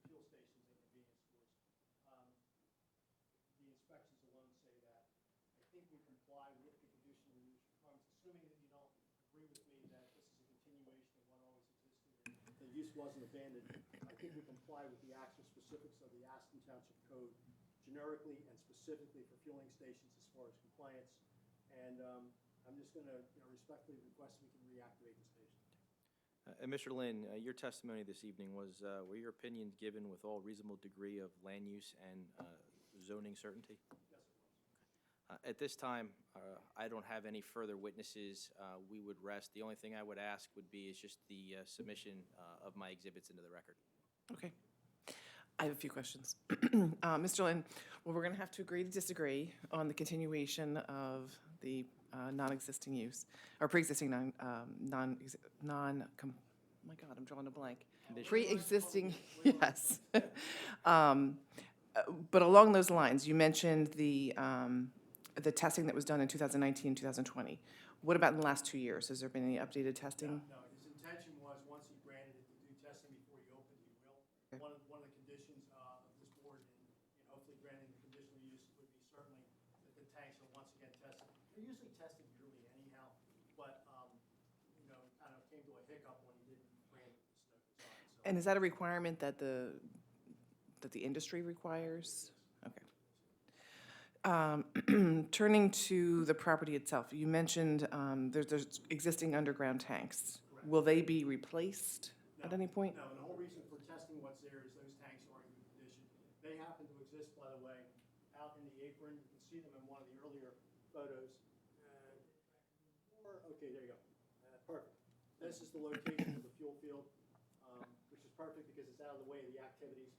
fuel stations and convenience stores. The inspections alone say that. I think we comply with the conditional use requirements, assuming that you don't agree with me that this is a continuation of what always existed. The use wasn't abandoned. I think we comply with the actual specifics of the Aston Township Code generically and specifically for fueling stations as far as compliance. And I'm just going to respectfully request we can reactivate the station. Mr. Lynn, your testimony this evening was, were your opinions given with all reasonable degree of land use and zoning certainty? Yes, it was. At this time, I don't have any further witnesses. We would rest. The only thing I would ask would be is just the submission of my exhibits into the record. Okay. I have a few questions. Mr. Lynn, well, we're going to have to agree to disagree on the continuation of the non-existing use, or pre-existing oh my God, I'm drawing a blank. Pre-existing, yes. But along those lines, you mentioned the testing that was done in 2019, 2020. What about in the last 2 years? Has there been any updated testing? No, his intention was, once he granted it, to do testing before he opened, he will. One of the conditions of this board in hopefully granting the conditional use would be certainly that the tanks are once again tested. They're usually tested yearly anyhow, but, kind of came to a hiccup when he didn't grant the Sunoco side. And is that a requirement that the industry requires? Okay. Turning to the property itself, you mentioned there's existing underground tanks. Will they be replaced at any point? No, and the whole reason for testing what's there is those tanks are in good condition. They happen to exist, by the way, out in the apron. You can see them in one of the earlier photos. Okay, there you go. Perfect. This is the location of the fuel field, which is perfect because it's out of the way of the activities.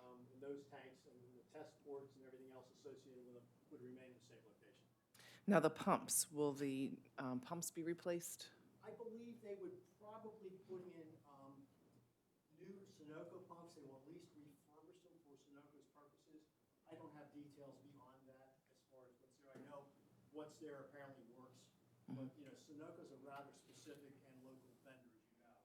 And those tanks and the test ports and everything else associated with them would remain in a safe location. Now, the pumps, will the pumps be replaced? I believe they would probably put in new Sunoco pumps. They will at least refurbish them for Sunoco's purposes. I don't have details beyond that as far as what's there. I know what's there apparently works, but, Sunoco's a rather specific and local vendor, as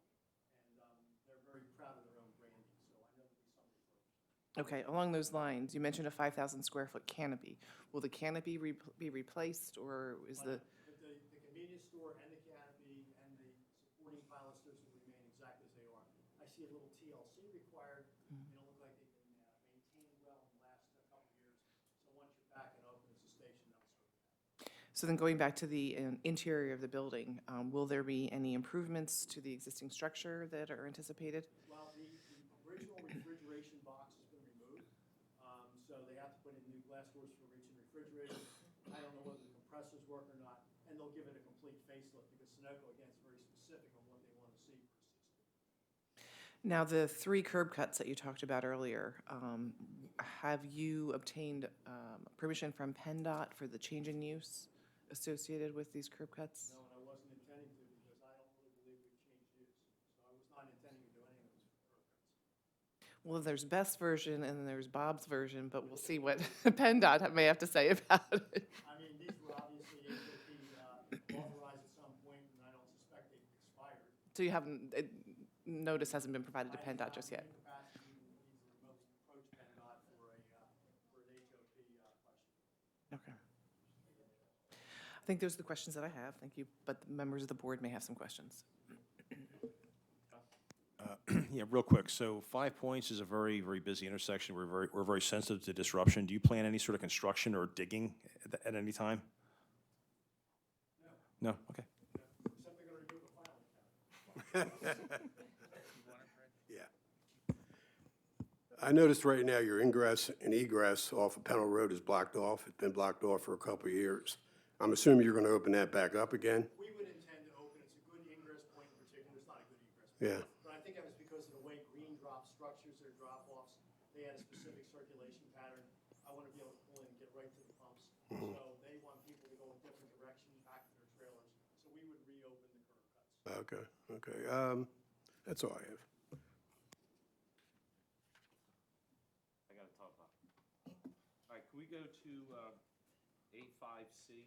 you know, and they're very proud of their own branding, so I know there'll be some refurbishment. Okay, along those lines, you mentioned a 5,000 square foot canopy. Will the canopy be replaced, or is the, The convenience store and the canopy and the supporting pilasters will remain exactly as they are. I see a little TLC required. They don't look like they've been maintained well in the last couple of years. So once you're back and open as a station, that'll sort of happen. so then going back to the interior of the building, will there be any improvements to the existing structure that are anticipated? Well, the original refrigeration box has been removed, so they have to put in new glass doors for each refrigerator. I don't know whether the compressors work or not, and they'll give it a complete facelift because Sunoco, again, is very specific on what they want to see for a system. Now, the 3 curb cuts that you talked about earlier, have you obtained permission from PennDOT for the change in use associated with these curb cuts? No, and I wasn't intending to because I don't really believe we've changed use. So I was not intending to do any of those curb cuts. Well, there's Beth's version and then there's Bob's version, but we'll see what PennDOT may have to say about it. I mean, these were obviously HOP authorized at some point, and I don't suspect they've expired. So you haven't, notice hasn't been provided to PennDOT just yet? Capacity needs to remotely approach PennDOT for an HOP question. Okay. I think those are the questions that I have. Thank you. But the members of the board may have some questions. Yeah, real quick. So 5 Points is a very, very busy intersection. We're very sensitive to disruption. Do you plan any sort of construction or digging at any time? No? Okay. Except they're going to remove the filing cabinet. Yeah. I noticed right now your ingress and egress off of Pennell Road is blocked off. It's been blocked off for a couple of years. I'm assuming you're going to open that back up again? We would intend to open, it's a good ingress point in Yeah, But I think that was because of the way Green Drop structures their drop-offs. They had a specific circulation pattern. I want to be able to pull in and get right to the pumps. So they want people to go a different direction back to their trailers. So we would reopen the curb cuts. okay, okay. That's all I have. I gotta talk about. All right, can we go to A5C?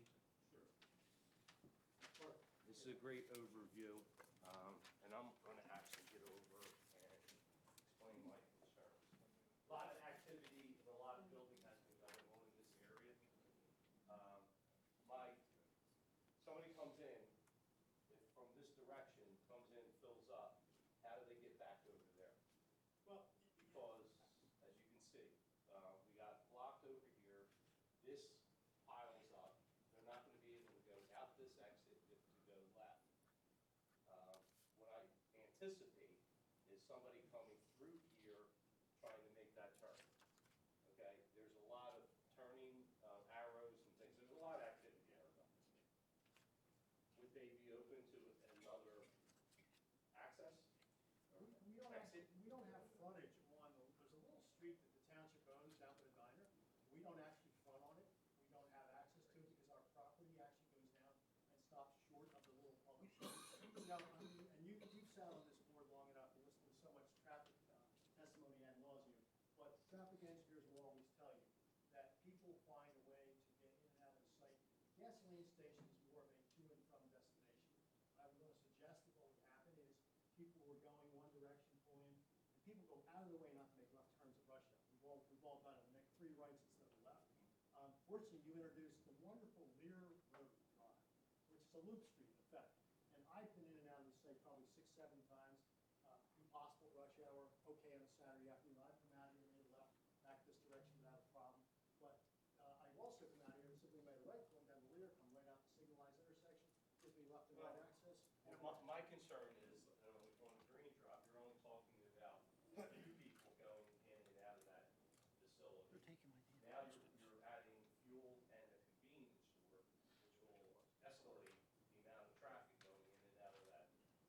Sure. This is a great overview, and I'm gonna actually get over and explain my concerns. A lot of activity and a lot of building has been going on in this area. Somebody comes in, if from this direction, comes in, fills up, how do they get back over there? Well, Because, as you can see, we got blocked over here, this piles up, they're not gonna be able to go out this exit to go left. What I anticipate is somebody coming through here trying to make that turn. Okay, there's a lot of turning arrows and things, there's a lot of activity there. Would they be open to another access? Or exit? we don't have frontage on, there's a little street that the township owns down by the diner. We don't actually front on it. We don't have access to it because our property actually goes down and stops short of the little public street. You know, I mean, and you've sat on this board long enough to listen to so much traffic testimony ad nauseum. But traffic engineers will always tell you that people find a way to get in and out of the site. Gasoline station is more of a to and from destination. I was going to suggest that what would happen is people were going one direction, pull in, and people go out of their way not to make left turns at rush hour. We've all done it. We make 3 rights instead of a left. Fortunately, you introduced the wonderful Lear Road Drive, which is a loop street in effect. And I've been in and out of the site probably 6, 7 times. Impossible at rush hour, okay on a Saturday afternoon. I've come out here, made a left, back this direction without a problem. But I've also come out here and simply made a right, going down the Lear, come right out the signalized intersection, gives me left and right access. And My concern is, on the green drop, you're only talking about 2 people going in and out of that facility. Now you're adding fuel and a convenience store, which will escalate the amount of traffic going in and out of that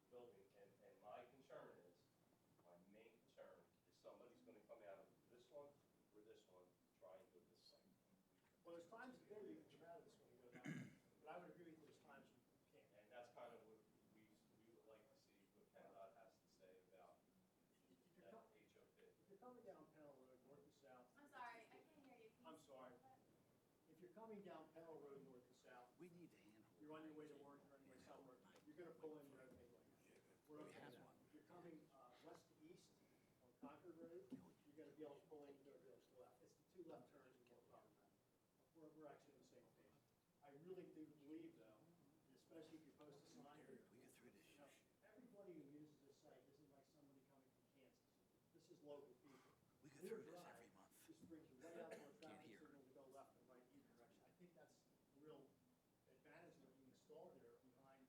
building. And my concern is, my main concern is somebody's gonna come out of this one or this one, try and go this side. well, there's times of day you can come out of this one and go that way. But I would agree with you, there's times you can't. And that's kind of what we would like to see what PennDOT has to say about If you're that com- HOP. If you're coming down Pennell Road, north and south. I'm sorry, I can't hear you. I'm sorry. If you're coming down Pennell Road, north and south. We need to handle. You're on your way to work, you're on your way somewhere, you're gonna pull in, you're okay going. We're okay with that. If you're coming, west to east on Concord Road, you're gonna be able to pull in, you're gonna be able to pull out. It's the 2 left turns is more problematic. We're actually on the same page. I really do believe though, especially if you post a sign. We get through this. Everybody who uses this site isn't like somebody coming from Kansas. This is local people. We go through this every month. Just brings you right out to a traffic signal to go left and right either direction. I think that's the real advantage of what you installed there behind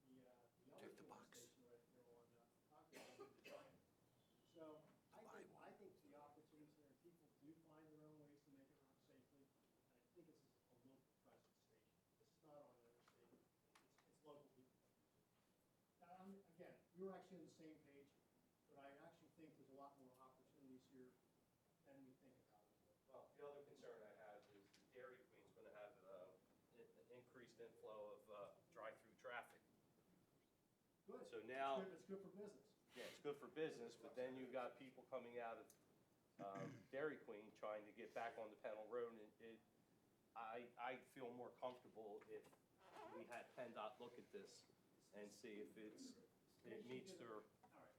the other fueling station right there on Concord. So I think the opportunities there, and people do find their own ways to make it run safely. And I think it's a local presence station. This is not on an interstate. It's local people. Now, again, you're actually on the same page, but I actually think there's a lot more opportunities here than we think about. Well, the other concern I have is the Dairy Queen's gonna have an increased inflow of drive-through traffic. Good. So now- It's good for business. Yeah, it's good for business, but then you've got people coming out of Dairy Queen trying to get back on the Pennell Road, and I feel more comfortable if we had PennDOT look at this and see if it meets their, All right.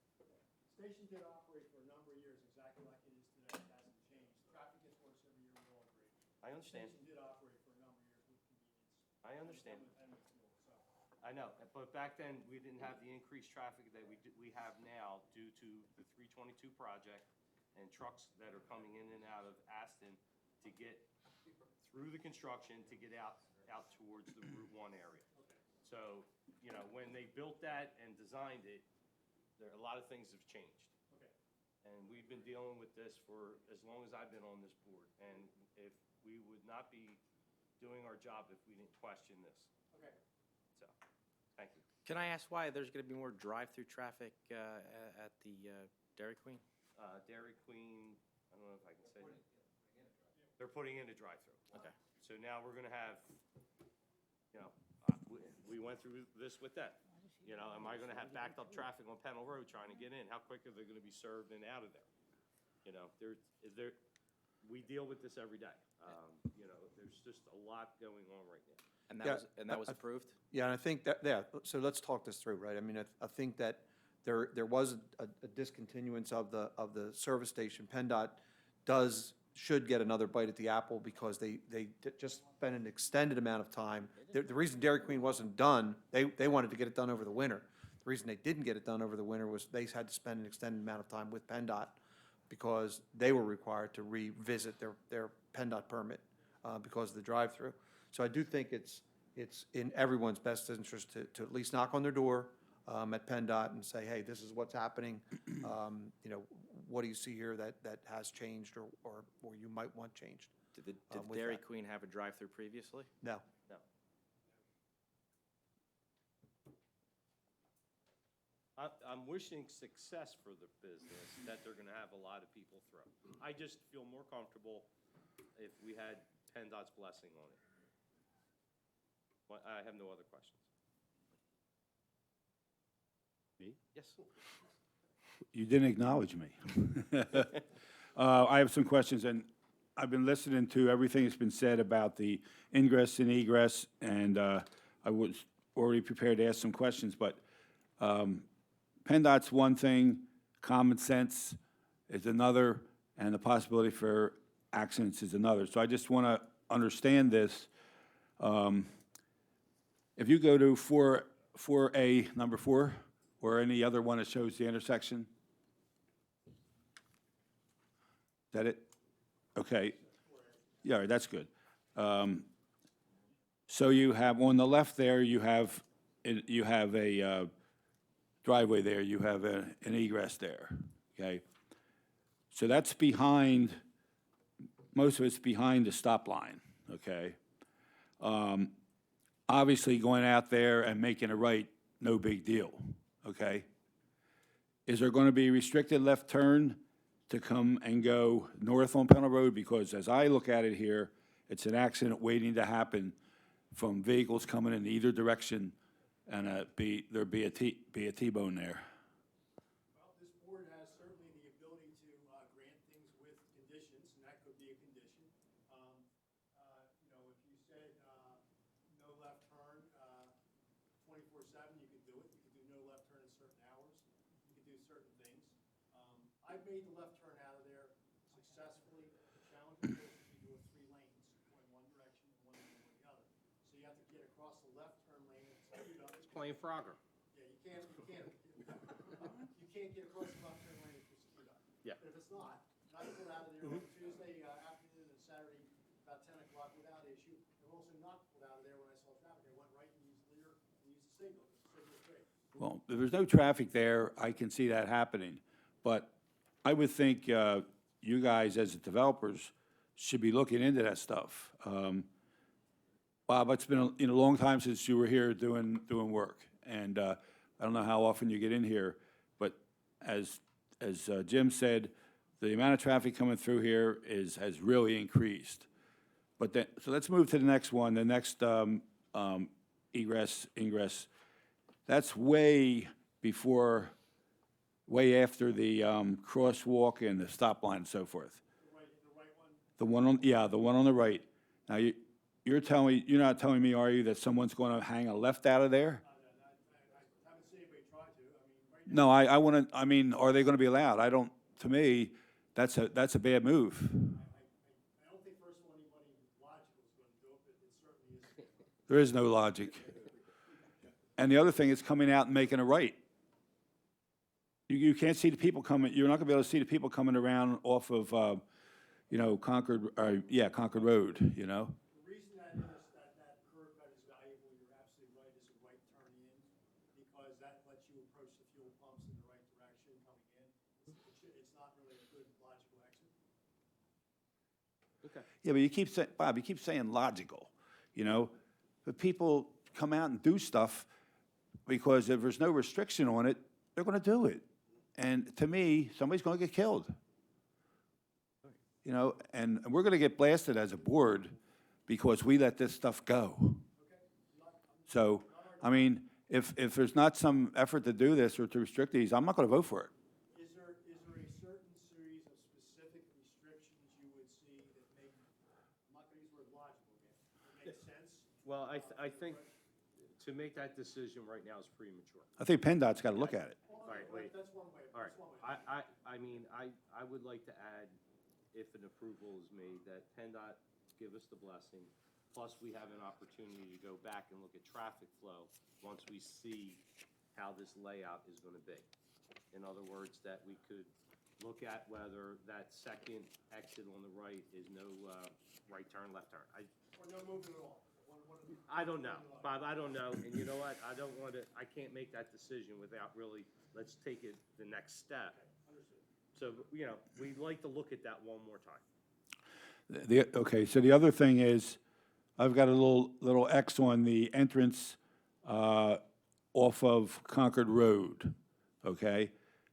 Station did operate for a number of years exactly like it is today. It hasn't changed. Traffic gets worse every year, we all agree. I understand, Station did operate for a number of years with convenience. I understand. And with fuel, so. I know, but back then, we didn't have the increased traffic that we have now due to the 322 project and trucks that are coming in and out of Aston to get through the construction, to get out towards the Route 1 area. So, you know, when they built that and designed it, a lot of things have changed. Okay. And we've been dealing with this for as long as I've been on this board. And if we would not be doing our job if we didn't question this. Okay. So, thank you. Can I ask why there's going to be more drive-through traffic at the Dairy Queen? Dairy Queen, I don't know if I can say that. They're putting in a drive-through. Okay. So now we're gonna have, you know, we went through this with them. You know, am I gonna have backed up traffic on Pennell Road trying to get in? How quick are they gonna be served and out of there? You know, we deal with this every day. You know, there's just a lot going on right now. And Yeah, that was approved? Yeah, and I think that, yeah, so let's talk this through, right? I mean, I think that there was a discontinuance of the service station. PennDOT should get another bite at the apple because they just spent an extended amount of time. The reason Dairy Queen wasn't done, they wanted to get it done over the winter. The reason they didn't get it done over the winter was they had to spend an extended amount of time with PennDOT because they were required to revisit their PennDOT permit because of the drive-through. So I do think it's in everyone's best interest to at least knock on their door at PennDOT and say, hey, this is what's happening. You know, what do you see here that has changed or you might want changed? Did with Dairy that. Queen have a drive-through previously? No. No. I'm wishing success for the business, that they're gonna have a lot of people through. I just feel more comfortable if we had PennDOT's blessing on it. But I have no other questions. Yes. You didn't acknowledge me. I have some questions, and I've been listening to everything that's been said about the ingress and egress, and I was already prepared to ask some questions, but PennDOT's one thing, common sense is another, and the possibility for accidents is another. So I just want to understand this. If you go to 4A, number 4, or any other one that shows the intersection? Is that it? Okay. Yeah, all right, that's good. So you have, on the left there, you have a driveway there, you have an egress there, okay? So that's behind, most of it's behind the stop line, okay? Obviously, going out there and making a right, no big deal, okay? Is there going to be restricted left turn to come and go north on Pennell Road? Because as I look at it here, it's an accident waiting to happen from vehicles coming in either direction, and there'd be a T-bone there. Well, this board has certainly the ability to grant things with conditions, and that could be a condition. You know, if you said no left turn 24/7, you could do it. You could do no left turn at certain hours. You could do certain things. I've made the left turn out of there successfully. The challenge, of course, is you do 3 lanes, one in one direction and one in the other. So you have to get across the left turn lane and speed up. It's playing Frogger. Yeah, you can't get across the left turn lane if you're screwed up. Yeah. But if it's not, I pulled out of there on Tuesday afternoon and Saturday about 10 o'clock without issue. I've also not pulled out of there when I saw traffic. I went right and used Lear and used the signal. The signal's great. Well, if there's no traffic there, I can see that happening. But I would think you guys, as the developers, should be looking into that stuff. Bob, it's been a long time since you were here doing work, and I don't know how often you get in here, but as Jim said, the amount of traffic coming through here has really increased. But then, so let's move to the next one, the next egress, ingress. That's way after the crosswalk and the stop line and so forth. The one on, yeah, the one on the right. Now, you're not telling me, are you, that someone's going to hang a left out of there? I haven't seen anybody try to. I mean, right No, I mean, are they going to be allowed? To me, that's a bad move. I don't think, first of all, anybody logical is going to do it, but it certainly is. There is no logic. And the other thing is coming out and making a right. You can't see the people coming, you're not going to be able to see the people coming around off of, Concord Road, you know? The reason that curve cut is valuable, you're absolutely right, is a right turn in, because that lets you approach the fuel pumps in the right direction coming in. It's not really a good logical exit. Okay. Yeah, but Bob, you keep saying logical, you know? But people come out and do stuff. because if there's no restriction on it, they're gonna do it. And to me, somebody's gonna get killed. You know, and we're gonna get blasted as a board because we let this stuff go. So, I mean, if there's not some effort to do this or to restrict these, I'm not gonna vote for it. Is there a certain series of specific restrictions you would see that make, I'm not gonna use the word logical again, that make sense? Well, I think to make that decision right now is premature. I think PennDOT's gotta look at it. All right, wait. That's one way, All right, that's one way. I mean, I would like to add, if an approval is made, that PennDOT give us the blessing, plus we have an opportunity to go back and look at traffic flow once we see how this layout is gonna be. In other words, that we could look at whether that second exit on the right is no, right turn, left turn. Or no movement at all. I don't know, Bob, I don't know, and you know what, I don't want to, I can't make that decision without really, let's take it the next step. So, you know, we'd like to look at that one more time. Okay, so the other thing is, I've got a little X on the entrance off of Concord Road, okay?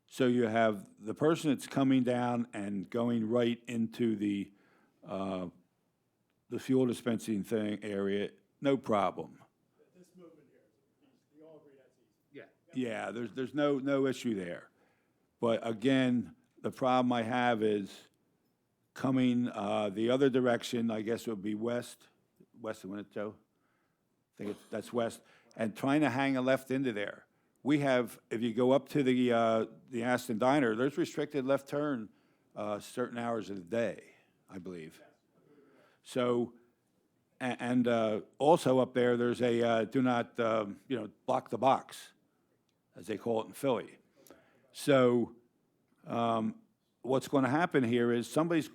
So you have the person that's coming down and going right into the fuel dispensing thing area, no problem. This movement here, you all agree that's easy? Yeah. Yeah, there's no issue there. But again, the problem I have is coming the other direction, I guess it would be west of Winnetou. I think that's west, and trying to hang a left into there. We have, if you go up to the Aston Diner, there's restricted left turn certain hours of the day, I believe. So, and also up there, there's a do not, block the box, as they call it in Philly. So, what's going to happen here is somebody's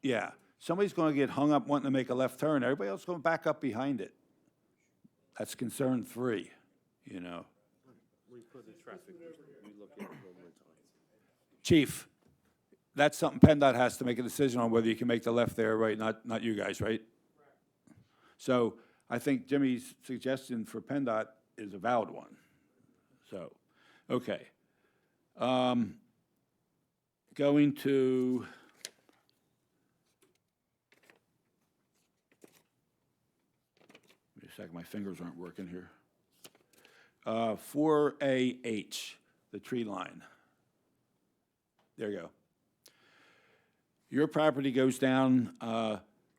going to get hung up wanting to make a left turn. Everybody else is going to back up behind it. That's concern 3, you know. We put the traffic, we look at it one more time. Chief, that's something PennDOT has to make a decision on whether you can make the left there, right? Not you guys, right? So I think Jimmy's suggestion for PennDOT is a valid one. So, okay. Going to wait a second, my fingers aren't working here. 4AH, the tree line. There you go. Your property goes down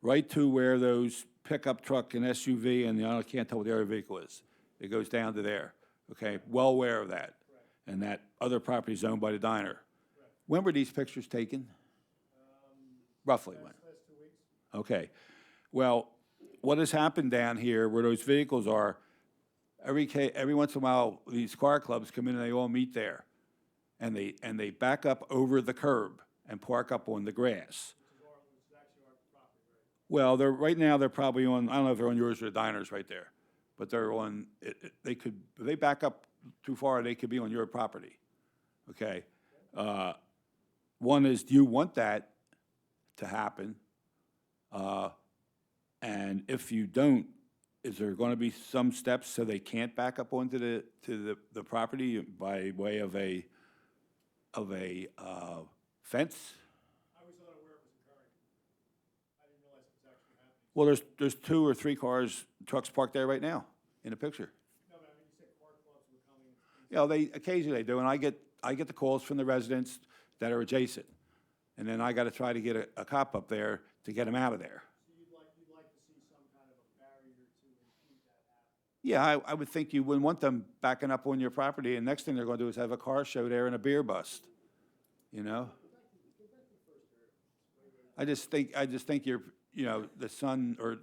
right to where those pickup truck and SUV, and I can't tell what the other vehicle is. It goes down to there, okay? Well aware of that. And that other property is owned by the diner. When were these pictures taken? Roughly when? Last 2 weeks. Okay. Well, what has happened down here where those vehicles are, every once in a while, these car clubs come in and they all meet there. And they back up over the curb and park up on the grass. Well, right now, they're probably on, I don't know if they're on yours or the diners right there, but they're on, they could, if they back up too far, they could be on your property, okay? One is, do you want that to happen? And if you don't, is there going to be some steps so they can't back up onto the property by way of a fence? I was unaware it was occurring. I didn't realize it was actually happening. Well, there's 2 or 3 trucks parked there right now in the picture. No, but I mean, you said car clubs were coming. You know, they occasionally do, and I get the calls from the residents that are adjacent, and then I got to try to get a cop up there to get them out of there. So you'd like to see some kind of a barrier to impede that happening? Yeah, I would think you wouldn't want them backing up on your property, and next thing they're going to do is have a car show there and a beer bust, you know? I just think you're, the son, or,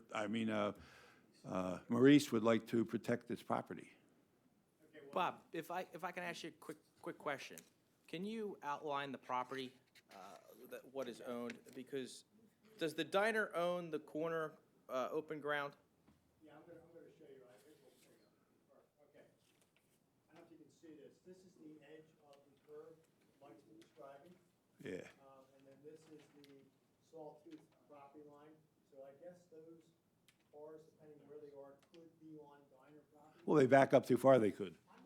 Maurice would like to protect his property. Bob, if I can ask you a quick question. Can you outline the property, what is owned? Because does the diner own the corner open ground? Yeah, I'm gonna show you. Here's what we'll show you. Okay. I don't know if you can see this. This is the edge of the curve Mike's been describing. Yeah. And then this is the Sawtooth property line. So I guess those cars, depending where they are, could be on diner property. Well, they back up too far, they could. I'm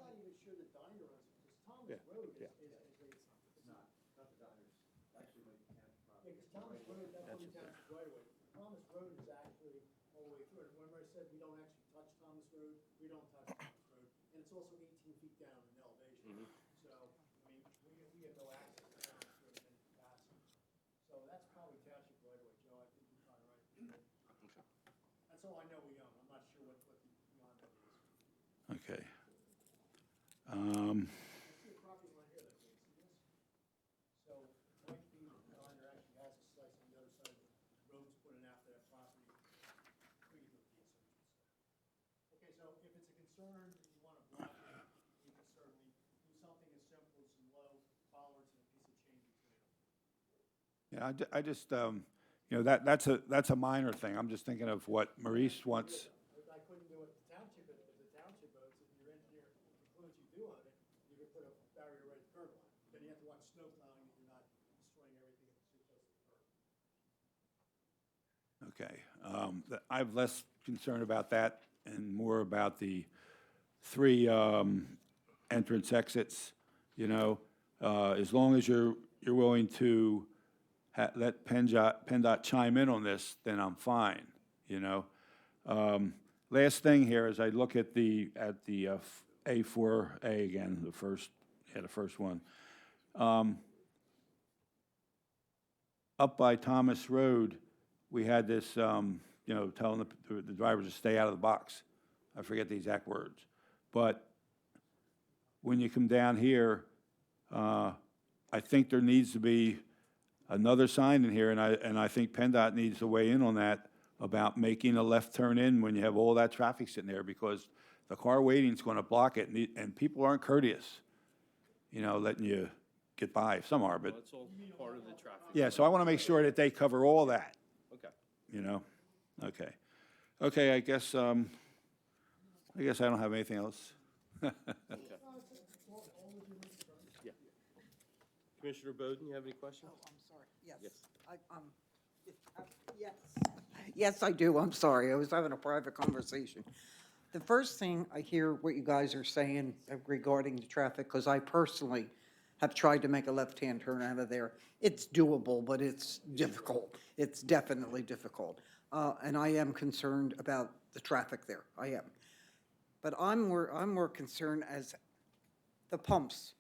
we don't touch Thomas Road. And it's also 18 feet down in elevation. So, I mean, we have no access to Thomas Road in any capacity. So that's probably township right away, Joe. I think you're probably right. That's all I know we own. I'm not sure what the beyond that is. Okay. I see a property line here, though, can you see this? So it might be that the owner actually has a slice on the other side of the road to put in after that property. We can do a deed search and stuff. Okay, so if it's a concern, and you want to block it, you can certainly do something as simple as some low bollards and a piece of chain between them. Yeah, I just, that's a minor thing. I'm just thinking of what Maurice wants. I couldn't do it at the township, but if the township votes, if your engineer concludes you do own it, you could put a barrier right at the curb line. Then you have to watch snow plowing, that you're not destroying everything that's too close to the curb. Okay. I have less concern about that and more about the three entrance exits, as long as you're willing to let PennDOT chime in on this, then I'm fine, Last thing here is I look at the A4A again, the first one. Up by Thomas Road, we had this, telling the drivers to stay out of the box. I forget the exact words. But when you come down here, I think there needs to be another sign in here, and I think PennDOT needs to weigh in on that about making a left turn in when you have all that traffic sitting there, because the car waiting's gonna block it, and people aren't courteous, letting you get by. Some are, but. That's all part of the traffic. Yeah, so I want to make sure that they cover all that, Okay. Okay. Okay, I guess I don't have anything else. Yeah. Commissioner Bowden, you have any questions? Oh, I'm sorry, yes. Yes. Yes, I do, I'm sorry, I was having a private conversation. The first thing I hear what you guys are saying regarding the traffic, because I personally have tried to make a left-hand turn out of there. It's doable, but it's difficult. It's definitely difficult. And I am concerned about the traffic there, I am. But I'm more concerned as the pumps.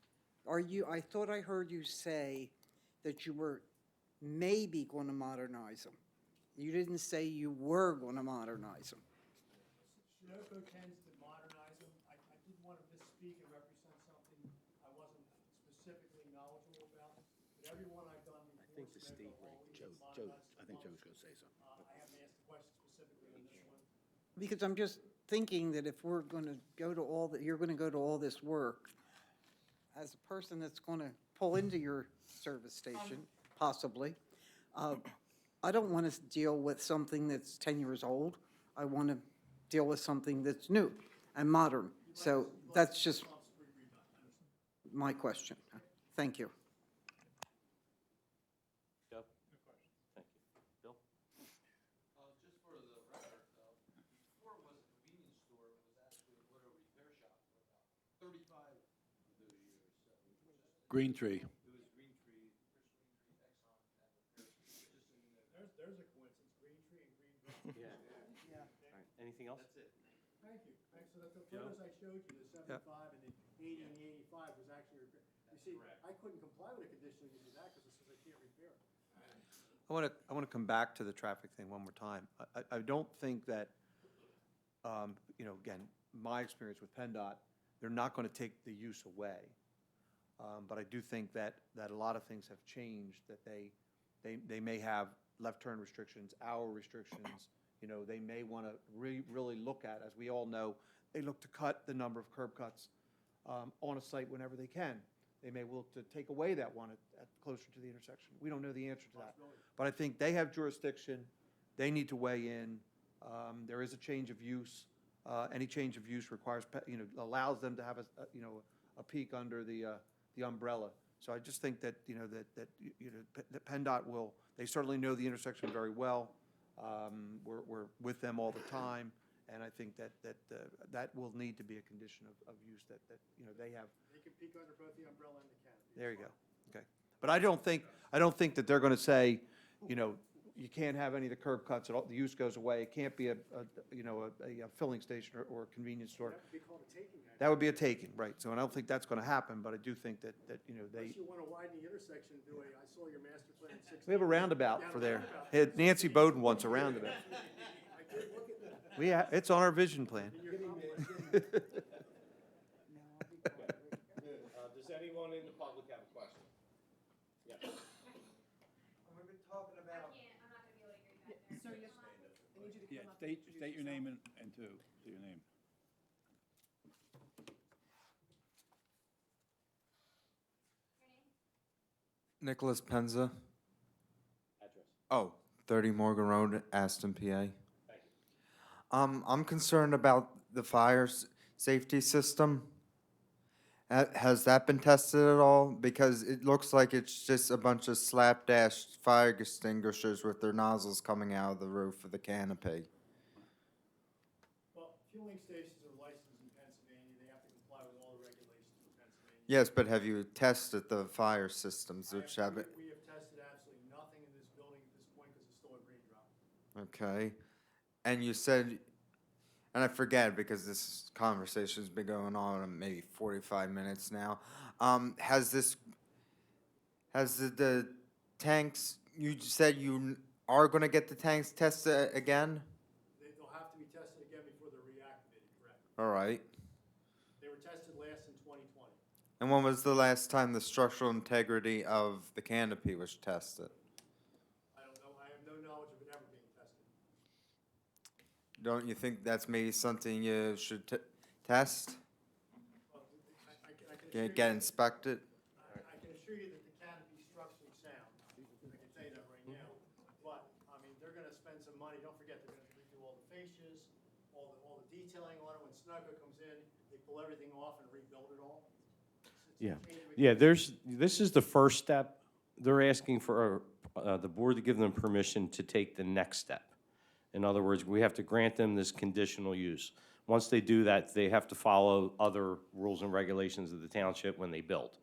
I thought I heard you say that you were maybe going to modernize them. You didn't say you were going to modernize them. Sunoco tends to modernize them. I didn't want to misspeak and represent something I wasn't specifically knowledgeable about. But every one I've done before. I think the state rate, I think Joe's going to say something. I haven't asked the question specifically on this one. Because I'm just thinking that if we're going to go to all that, you're going to go to all this work, as a person that's going to pull into your service station, possibly, I don't want to deal with something that's 10 years old. I want to deal with something that's new and modern. So that's just my question. Thank you. Joe? Thank you. Bill? Just for the record, before it was a convenience store, it was actually an auto repair shop for about 35 of those years. So it was just, Green Tree. it was Green Tree, Chris Green Tree, Exxon, and repair. Just so you know. There's a coincidence, Green Tree and Green Tree. Yeah. All right, anything else? That's it. Thank you. Thanks. So the photos I showed you, the 75 and the 80 and the 85 was actually repair. You see, I couldn't comply with a conditional use of that because it says I can't repair it. I want to come back to the traffic thing one more time. I don't think that, again, my experience with PennDOT, they're not going to take the use away. But I do think that a lot of things have changed, that they may have left turn restrictions, hour restrictions. They may want to really look at, as we all know, they look to cut the number of curb cuts on a site whenever they can. They may look to take away that one at closer to the intersection. We don't know the answer to that. But I think they have jurisdiction. They need to weigh in. There is a change of use. Any change of use requires, allows them to have a peek under the umbrella. So I just think that, that PennDOT will, they certainly know the intersection very well. We're with them all the time. And I think that will need to be a condition of use that they have. They can peek under both the umbrella and the canopy. There you go. Okay. But I don't think that they're going to say, you can't have any of the curb cuts, the use goes away. It can't be a filling station or a convenience store. That would be called a taking, actually. That would be a taking, right? So I don't think that's going to happen, but I do think that they, Unless you want to widen the intersection and do I saw your master plan 16. we have a roundabout Yeah, for there. roundabout. Hey, Nancy Bowden wants a roundabout. I did look at that. It's on our vision plan. Does anyone in the public have a question? Yes. We've been talking about. Yeah, state your name and to your name. Nicholas Penza. Address. Oh, 30 Morgan Road, Aston, PA. Thank you. I'm concerned about the safety system. Has that been tested at all? Because it looks like it's just a bunch of slapdash fire extinguishers with their nozzles coming out of the roof of the canopy. Well, fueling stations are licensed in Pennsylvania. They have to comply with all the regulations in Pennsylvania. Yes, but have you tested the fire systems which have it? We have tested absolutely nothing in this building at this point because it's still a green drop. Okay. And you said, and I forget because this conversation's been going on maybe 45 minutes now. Has the tanks, you said you are going to get the tanks tested again? They'll have to be tested again before they're reactivated, correct? All right. They were tested last in 2020. And when was the last time the structural integrity of the canopy was tested? I don't know. I have no knowledge of it ever being tested. Don't you think that's maybe something you should test? Well, I can Get inspected? I can assure you that the canopy is structurally sound. I can tell you that right now. But, I mean, they're gonna spend some money. Don't forget, they're gonna redo all the fascias, all the detailing on it. When Snugger comes in, they pull everything off and rebuild it all. Yeah, yeah, this is the first step. They're asking for the board to give them permission to take the next step. In other words, we have to grant them this conditional use. Once they do that, they have to follow other rules and regulations of the township when they build.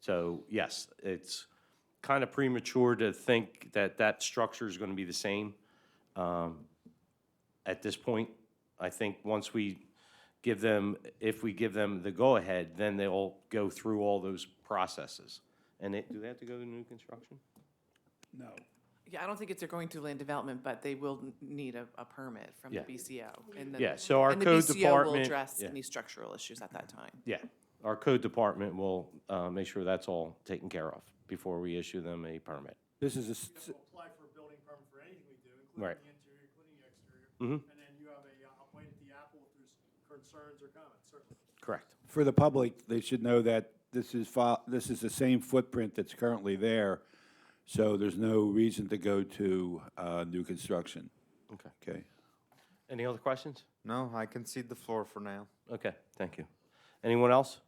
So, yes, it's kind of premature to think that that structure is going to be the same at this point. I think once we give them, if we give them the go-ahead, then they'll go through all those processes. And do they have to go to new construction? No. Yeah, I don't think they're going through land development, but they will need a permit from the Yeah. BCO. And then- Yeah, so our and the code BCO will department- address yeah. any structural issues at that time. Yeah, our code department will make sure that's all taken care of before we issue them a permit. This is You have to apply for a building permit for anything we do, Right. including the interior, including the exterior. Mhm. And then you have a bite at the apple if there's concerns or comments, certainly. Correct. for the public, they should know that this is the same footprint that's currently there, so there's no reason to go to new construction. Okay. Okay. Any other questions? No, I concede the floor for now. Okay, thank you. Anyone else?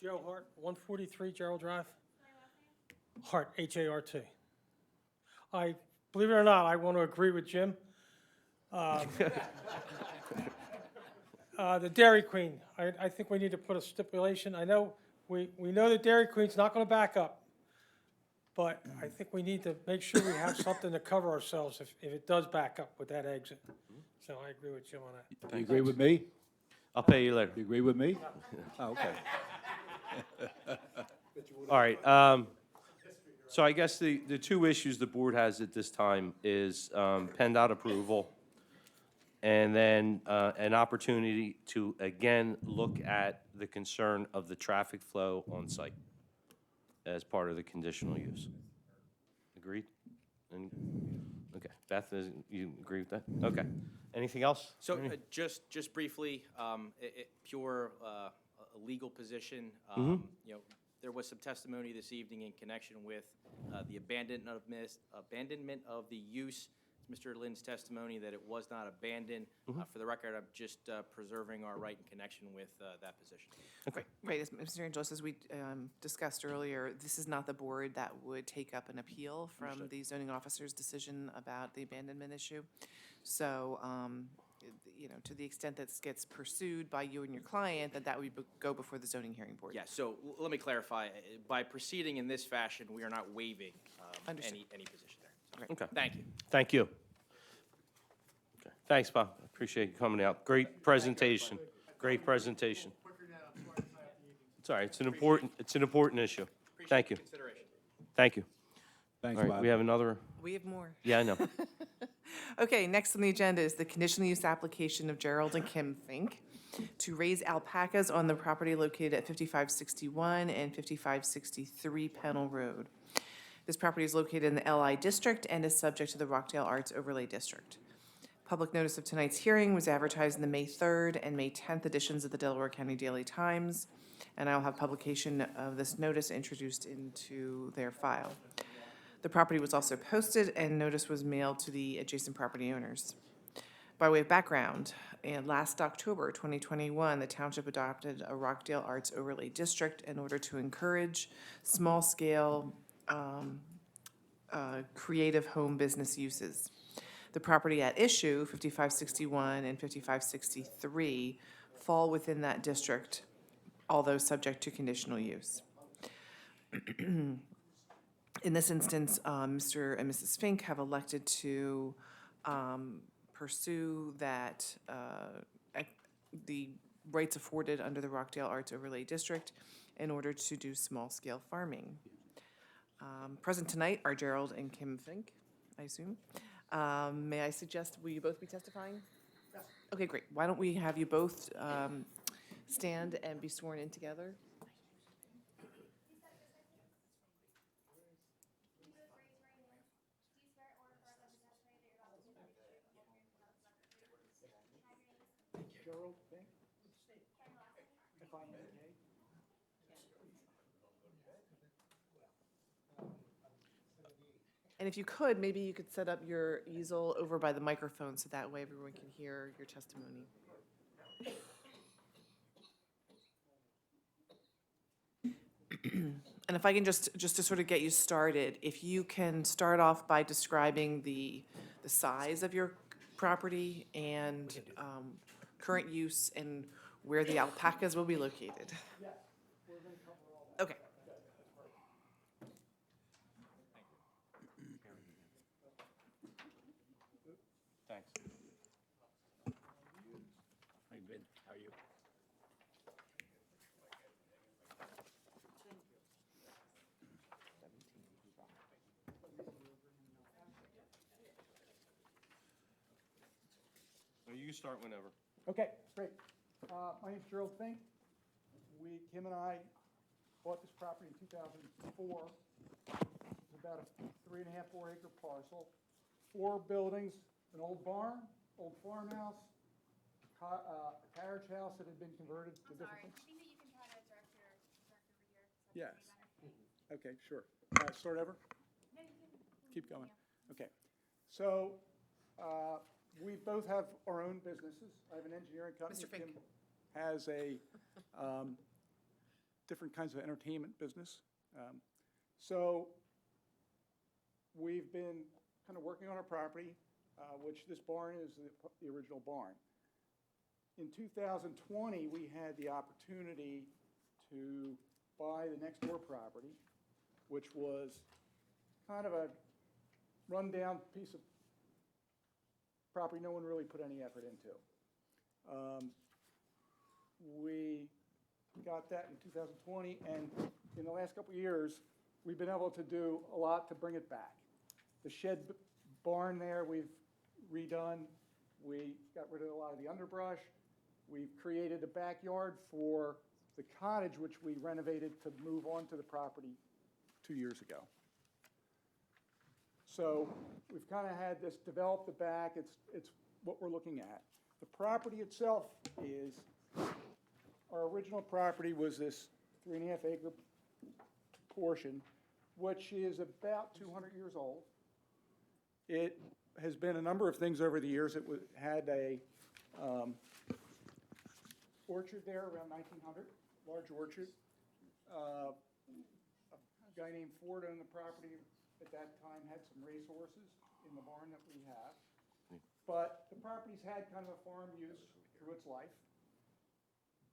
Joe Hart, 143 Gerald Drive. Hart, H-A-R-T. Believe it or not, I want to agree with Jim. The Dairy Queen, I think we need to put a stipulation. I know, we know that Dairy Queen's not going to back up, but I think we need to make sure we have something to cover ourselves if it does back up with that exit. So I agree with Jim on that. Do you agree with me? I'll pay you later. Do you agree with me? Oh, okay. All right, so I guess the two issues the board has at this time is PennDOT approval, and then an opportunity to, again, look at the concern of the traffic flow on site as part of the conditional use. Agreed? Okay, Beth, you agree with that? Okay. Anything else? So just briefly, pure legal position, Mm-hmm. you know, there was some testimony this evening in connection with the abandonment of the use. Mr. Lynn's testimony that it was not abandoned. Mm-hmm. For the record, I'm just preserving our right in connection with that position. Okay. Right, as Mr. Angelos, as we discussed earlier, this is not the board that would take up an appeal from the zoning officer's decision about the abandonment issue. So you know, to the extent that this gets pursued by you and your client, that would go before the zoning hearing board. Yeah, so let me clarify. By proceeding in this fashion, we are not waiving Understood. any position there. So, Okay. thank you. Thank you. Okay. Thanks, Bob. I appreciate you coming out. Great presentation. Great presentation. It's all right. It's an important issue. Thank you. Consideration. Thank you. Thanks, All right, Bob. we have another, We have more. yeah, I know. Okay, next on the agenda is the conditional use application of Gerald and Kim Fink to raise alpacas on the property located at 5561 and 5563 Pennell Road. This property is located in the LI district and is subject to the Rockdale Arts Overlay District. Public notice of tonight's hearing was advertised in the May 3rd and May 10th editions of the Delaware County Daily Times, and I'll have publication of this notice introduced into their file. The property was also posted, and notice was mailed to the adjacent property owners. By way of background, last October 2021, the township adopted a Rockdale Arts Overlay District in order to encourage small-scale creative home business uses. The property at issue, 5561 and 5563, fall within that district, although subject to conditional use. In this instance, Mr. and Mrs. Fink have elected to pursue that, the rights afforded under the Rockdale Arts Overlay District in order to do small-scale farming. Present tonight are Gerald and Kim Fink, I assume. May I suggest, will you both be testifying? Yes. Okay, great. Why don't we have you both stand and be sworn in together? Gerald Fink? If I may. And if you could, maybe you could set up your easel over by the microphone so that way everyone can hear your testimony. And if I can just to sort of get you started, if you can start off by describing the size of your property and current use and where the alpacas will be located. Yes, we're gonna cover all that. Okay. Thanks. How you been? How are you? So you can start whenever. Okay, great. My name's Gerald Fink. Kim and I bought this property in 2004. It's about a 3.5, 4 acre parcel. 4 buildings, an old barn, old farmhouse, a carriage house that had been converted to different things. I think that you can try to direct over here. Yes. Okay, sure. Start over? Keep going. Okay. So, we both have our own businesses. I have an engineering company. Mr. Fink. Kim has a different kinds of entertainment business. So, we've been kind of working on our property, which this barn is the original barn. In 2020, we had the opportunity to buy the next door property, which was kind of a rundown piece of property no one really put any effort into. We got that in 2020, and in the last couple of years, we've been able to do a lot to bring it back. The shed barn there, we've redone. We got rid of a lot of the underbrush. We've created a backyard for the cottage, which we renovated to move onto the property 2 years ago. So we've kind of had this develop the back. It's what we're looking at. The property itself is, our original property was this 3.5 acre portion, which is about 200 years old. It has been a number of things over the years. It had a orchard there around 1900, large orchard. A guy named Ford owned the property at that time, had some racehorses in the barn that we have. but the property's had kind of a farm use through its life.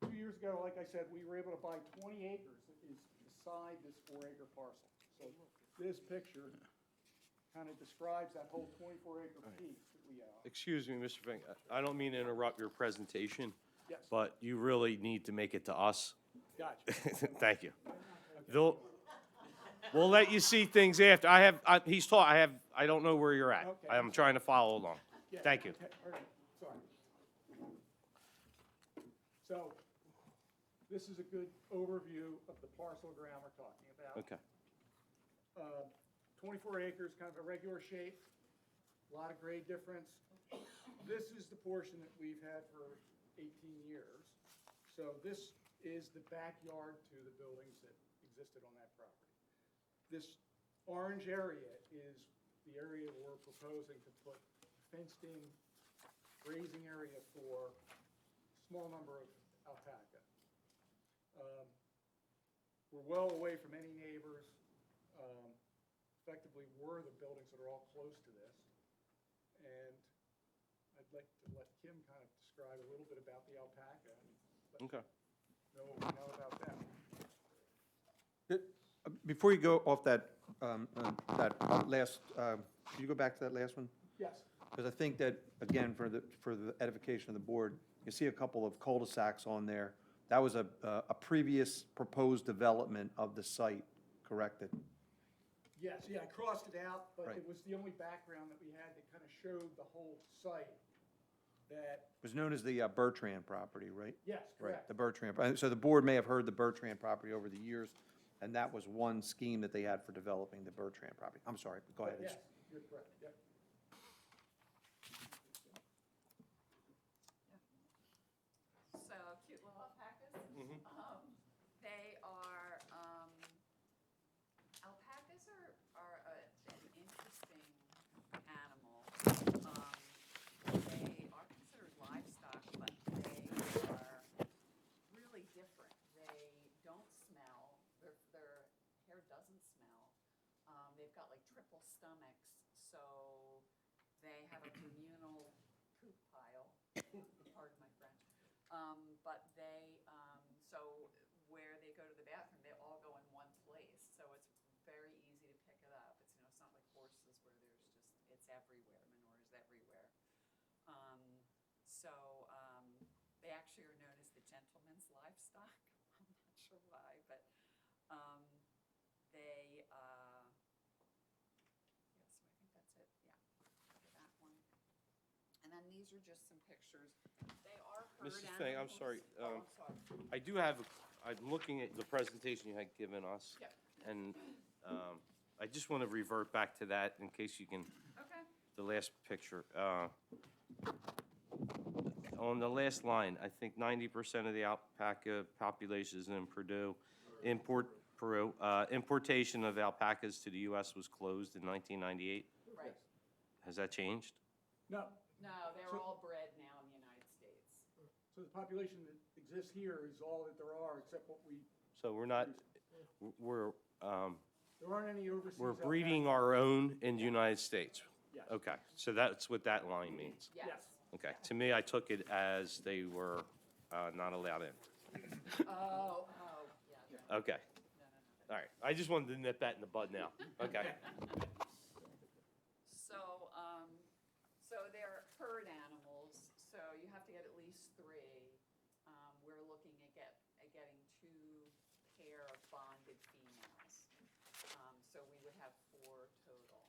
2 years ago, like I said, we were able to buy 20 acres that is beside this 4-acre parcel. So this picture kind of describes that whole 24-acre piece that we own. Excuse me, Mr. Fink, I don't mean to interrupt your presentation, Yes. but you really need to make it to us. Gotcha. Thank you. We'll let you see things after. I don't know where you're at. Okay. I'm trying to follow along. Yeah, Thank you. okay, all right, sorry. So, this is a good overview of the parcel of ground we're talking about. Okay. 24 acres, kind of a regular shape, a lot of grade difference. This is the portion that we've had for 18 years. So this is the backyard to the buildings that existed on that property. This orange area is the area we're proposing to put fenced-in grazing area for a small number of alpaca. We're well away from any neighbors. Effectively, we're the buildings that are all close to this. And I'd like to let Kim kind of describe a little bit about the alpaca and Okay. know what we know about them. Before you go off that last, could you go back to that last one? Yes. Because I think that, again, for the edification of the board, you see a couple of cul-de-sacs on there. That was a previous proposed development of the site, corrected? Yes, yeah, I crossed it out, but Right. it was the only background that we had that kind of showed the whole site that, It was known as the Bertrand property, right? yes, Right, correct. the Bertrand. So the board may have heard the Bertrand property over the years, and that was one scheme that they had for developing the Bertrand property. I'm sorry, go ahead. Yes, you're correct, yep. So cute little alpacas. They are, alpacas are an interesting animal. They are considered livestock, but they are really different. They don't smell, their hair doesn't smell. They've got like triple stomachs, so they have a communal poop pile, pardon my French. But they, so where they go to the bathroom, they all go in one place, so it's very easy to pick it up. It's not like horses where there's just, it's everywhere, manure's everywhere. They actually are known as the gentleman's livestock. I'm not sure why, but, they, yeah, so I think that's it, yeah, for that one. And then these are just some pictures. They are herd Mrs. Fink, I'm animals. sorry. Oh, I'm sorry. I do have, I'm looking at the presentation you had given us. Yep. And I just want to revert back to that in case you can, Okay. the last picture. On the last line, I think 90% of the alpaca population is in Peru. Importation of alpacas to the U.S. was closed in 1998. Right. Has that changed? No, No, they're all bred now in the United States. so the population that exists here is all that there are, except what we, So we're not, we're, there aren't any overseas. we're breeding our own in the United States? Yes. Okay, so that's what that line means. Yes. Okay, to me, I took it as they were not allowed in. Oh, yeah. Okay, all right, I just wanted to nip that in the bud now, okay. So they're herd animals, so you have to get at least 3. We're looking at getting 2 pair of bonded females. So we would have 4 total.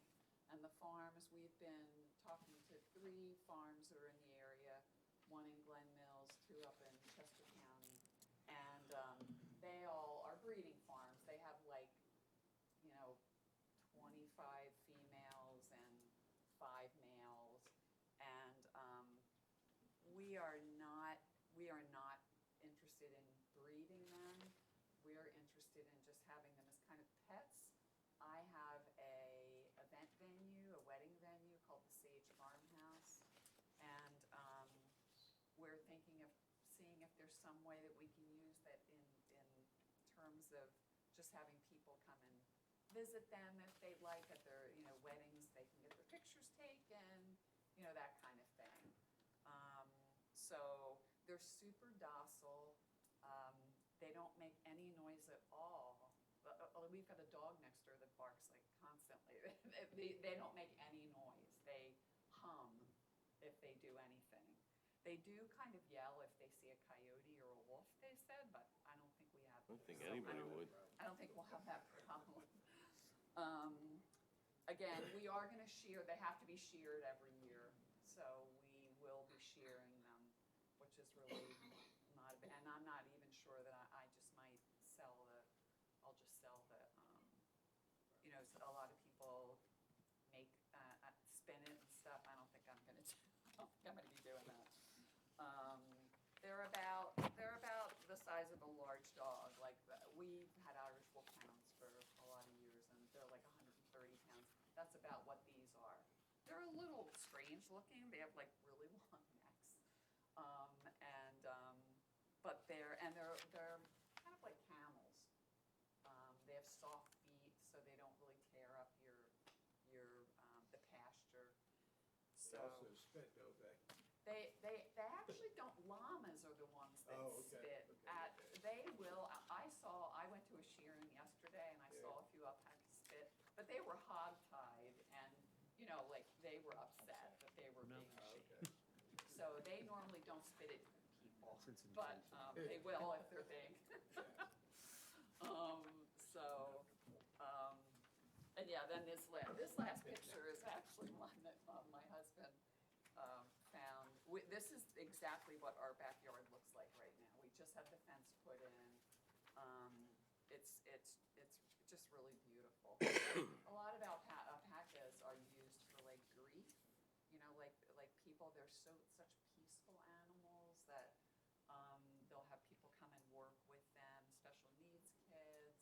And the farms, we've been talking to 3 farms that are in the area, 1 in Glen Mills, 2 up in Chester County. And they all are breeding farms. They have like, 25 females and 5 males. And we are not interested in breeding them. We're interested in just having them as kind of pets. I have a event venue, a wedding venue called the Sage Farmhouse. And we're thinking of seeing if there's some way that we can use that in terms of just having people come and visit them if they'd like at their, weddings. They can get their pictures taken, that kind of thing. they're super docile. They don't make any noise at all. We've got a dog next door that barks like constantly. They don't make any noise. They hum if they do anything. They do kind of yell if they see a coyote or a wolf, they said, but I don't think we have. I don't think anybody would. I don't think we'll have that problem. Again, we are gonna shear, they have to be sheared every year, so we will be shearing them, which is really not, and I'm not even sure that I just might sell the, I'll just sell the, you know, a lot of people make, spin it and stuff. I don't think I'm gonna be doing that. They're about the size of a large dog. Like, we've had Irish Wolfhounds for a lot of years, and they're like 130 pounds. That's about what these are. They're a little strange looking. They have like really long necks, but they're kind of like camels. They have soft feet, so they don't really tear up the pasture. So They also spit, don't they? they actually don't. Llamas are the ones that spit. They will. I went to a shearing yesterday, and I saw a few alpacas spit, but they were hog-tied, and you know, like they were upset that they were being sheared. So they normally don't spit at people, but they will if they're big. And yeah, then this last picture is actually one that my husband found. This is exactly what our backyard looks like right now. We just had the fence put in. It's just really beautiful. A lot of alpacas are used for like grief. You know, like people, they're such peaceful animals that they'll have people come and work with them, special needs kids,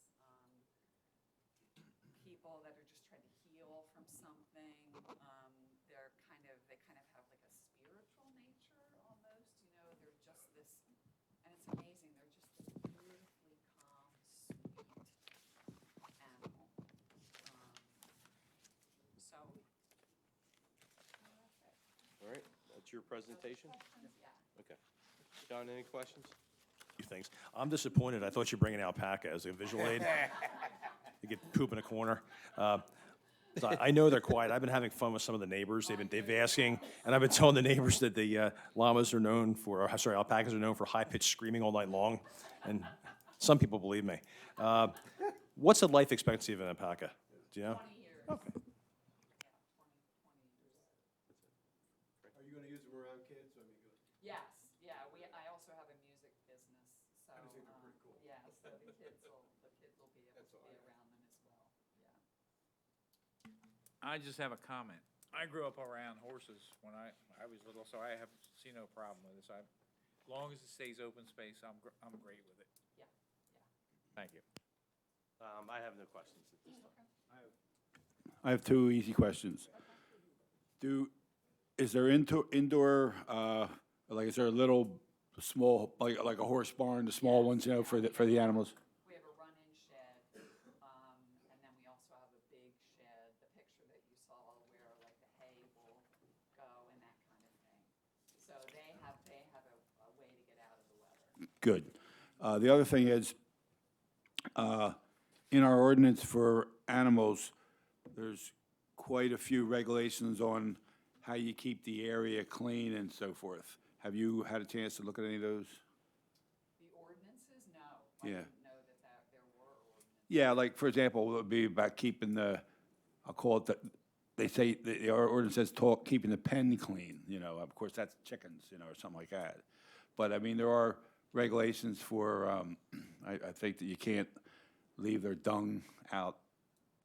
people that are just trying to heal from something. They kind of have like a spiritual nature almost, you know, they're just this, and it's amazing, they're just this beautifully calm, sweet animal. So, that's it. All right, that's your presentation? Questions? Yeah. Okay. John, any questions? Few things. I'm disappointed. I thought you were bringing alpaca as a visual aid. You get poop in a corner. So I know they're quiet. I've been having fun with some of the neighbors. They've been asking, and I've been telling the neighbors that the alpacas are known for high-pitched screaming all night long, and some people believe me. What's the life expectancy of an alpaca? Do you know? 20 years. Okay. Are you gonna use them around kids? I mean, Yes, yeah, I also have a music business, so. I just think they're pretty cool. Yeah, so the kids will be able to That's be all I have. around them as well, yeah. I just have a comment. I grew up around horses when I was little, so I see no problem with this. As long as it stays open space, I'm great with it. Yeah. Thank you. I have no questions at this time. I have two easy questions. Is there indoor, like, is there a little small, like a horse barn, the small ones, you know, for the animals? We have a run-in shed, and then we also have a big shed, the picture that you saw where like the hay will go and that kind of thing. So they have a way to get out of the weather. Good. The other thing is, in our ordinance for animals, there's quite a few regulations on how you keep the area clean and so forth. Have you had a chance to look at any of those? The ordinances, no. I Yeah. didn't know that there were ordinances. Yeah, like, for example, it would be about keeping I'll call it they say, our ordinance says keeping the pen clean, you know, of course, that's chickens, you know, or something like that. But, I mean, there are regulations for, I think that you can't leave their dung out,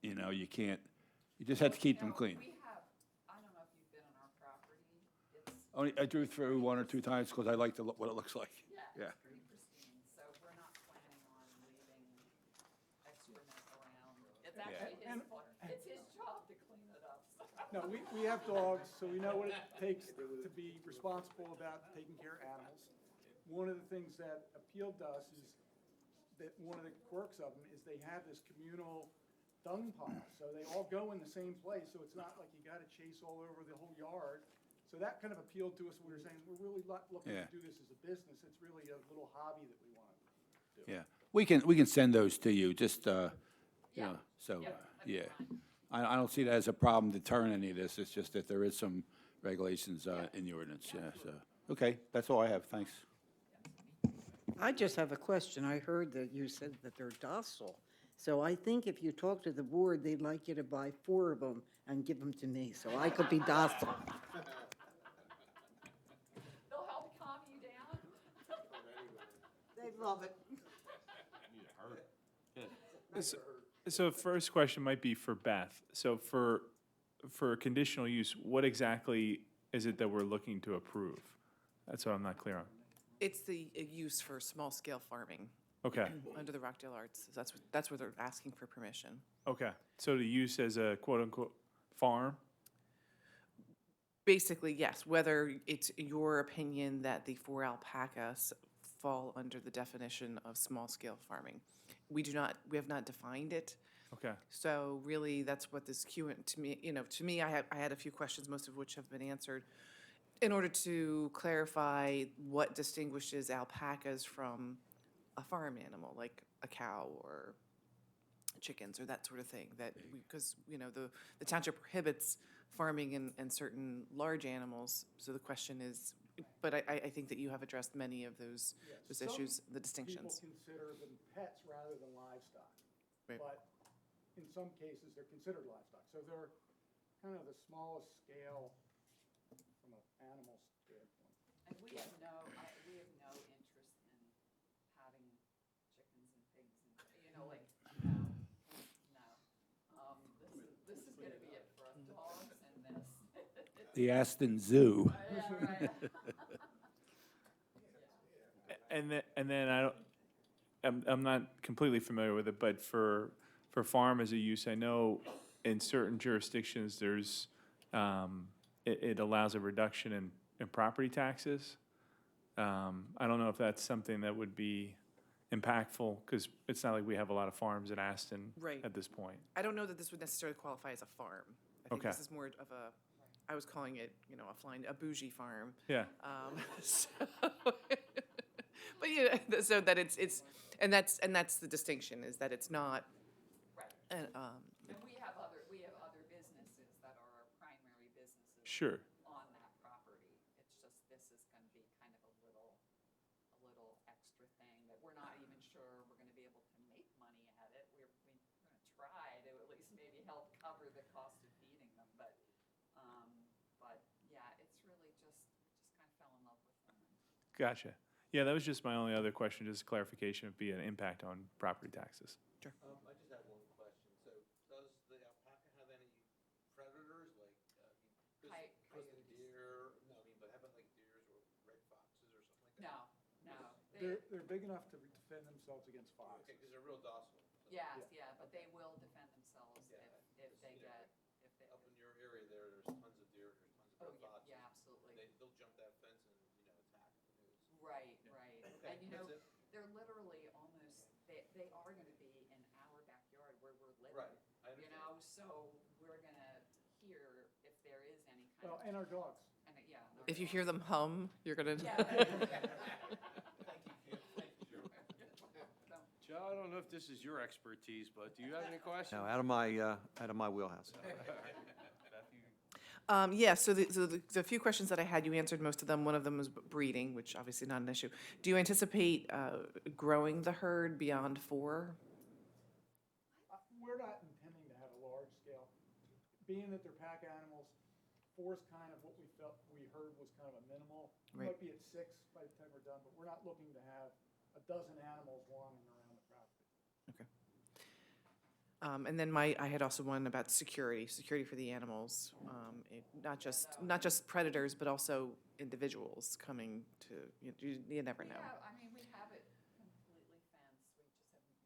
you know, you just have to keep them clean. We have, I don't know if you've been on our property, it's, I drew through one or two times because I like what it looks like. yeah, Yeah. it's pretty pristine, so we're not planning on leaving excrement around. It's actually it's his job to clean it up, so. No, we have dogs, so we know what it takes to be responsible about taking care of animals. One of the things that appealed to us is that one of the quirks of them is they have this communal dung pile. So they all go in the same place, so it's not like you gotta chase all over the whole yard. So that kind of appealed to us. We were saying, we're really not looking Yeah. to do this as a business. It's really a little hobby that we want to do. Yeah, we can send those to you, just, you know, so, yeah. I don't see that as a problem deterring any of this, it's just that there is some regulations, in the ordinance, yeah, so. Okay, that's all I have, thanks. I just have a question. I heard that you said that they're docile. So I think if you talk to the board, they'd like you to buy 4 of them and give them to me, so I could be docile. They'll help calm you down. They love it. So first question might be for Beth. So for conditional use, what exactly is it that we're looking to approve? That's what I'm not clear on. It's the use for small-scale farming Okay, under the Rockdale Arts. That's where they're asking for permission. okay. So the use as a quote-unquote farm? Basically, yes, whether it's your opinion that the 4 alpacas fall under the definition of small-scale farming. We have not defined it. Okay, So really, that's what this to me, I had a few questions, most of which have been answered. In order to clarify what distinguishes alpacas from a farm animal, like a cow or chickens or that sort of thing, because, the township prohibits farming in certain large animals, so the question is, but I think that you have addressed many of those Some issues, the distinctions. People consider them pets rather than livestock. Right. But in some cases, they're considered livestock. So they're kind of the smallest scale from an animal standpoint. And we have no interest in having chickens and pigs and, no. This is gonna be it for us, dogs and this. The Aston Zoo. Yeah, right. and then I'm not completely familiar with it, but for farm as a use, I know in certain jurisdictions, there's, it allows a reduction in property taxes. I don't know if that's something that would be impactful, because it's not like we have a lot of farms in Aston Right. at this point. I don't know that this would necessarily qualify as a farm. I think Okay. this is more of I was calling it, a bougie farm. Yeah, But so that it's, and that's the distinction, is that it's not, Right. and, And we have other businesses that are our primary businesses. sure. On that property. It's just, this is gonna be kind of a little extra thing that we're not even sure we're gonna be able to make money at it. We're gonna try to at least maybe help cover the cost of feeding them, but yeah, it's really just, we just kind of fell in love with them. Gotcha. Yeah, that was just my only other question, just clarification would be an impact on property taxes. I just had one question. So does the alpaca have any predators, like, Coyotes. deer? No, I mean, but how about like deers or red foxes or something like that? No. They're big enough to defend themselves against Okay, foxes. because they're real docile. So Yeah, but they will defend themselves if they get, if they. Up in your area there, there's tons of deer, there's tons of red foxes. Yeah, absolutely. They'll jump that fence and, attack the news. Right. Okay, And that's it. they're literally almost, they are gonna be in our backyard where we're living. Right, I understand. So we're gonna hear if there is any kind Well, of. and our dogs. And, yeah. and our if you dogs. hear them hum, you're gonna. Joe, I don't know if this is your expertise, but do you have any questions? No, out of my wheelhouse. Yeah, so the few questions that I had, you answered most of them. One of them was breeding, which obviously not an issue. Do you anticipate growing the herd beyond 4? We're not intending to have a large scale. Being that they're pack animals, 4 is kind of what we heard was kind of a minimal. We Right. might be at 6 by the time we're done, but we're not looking to have a dozen animals wandering around the property. Okay. And then I had also one about security for the animals. Not just predators, but also individuals coming to, you never know. Yeah, I mean, we have it completely fenced.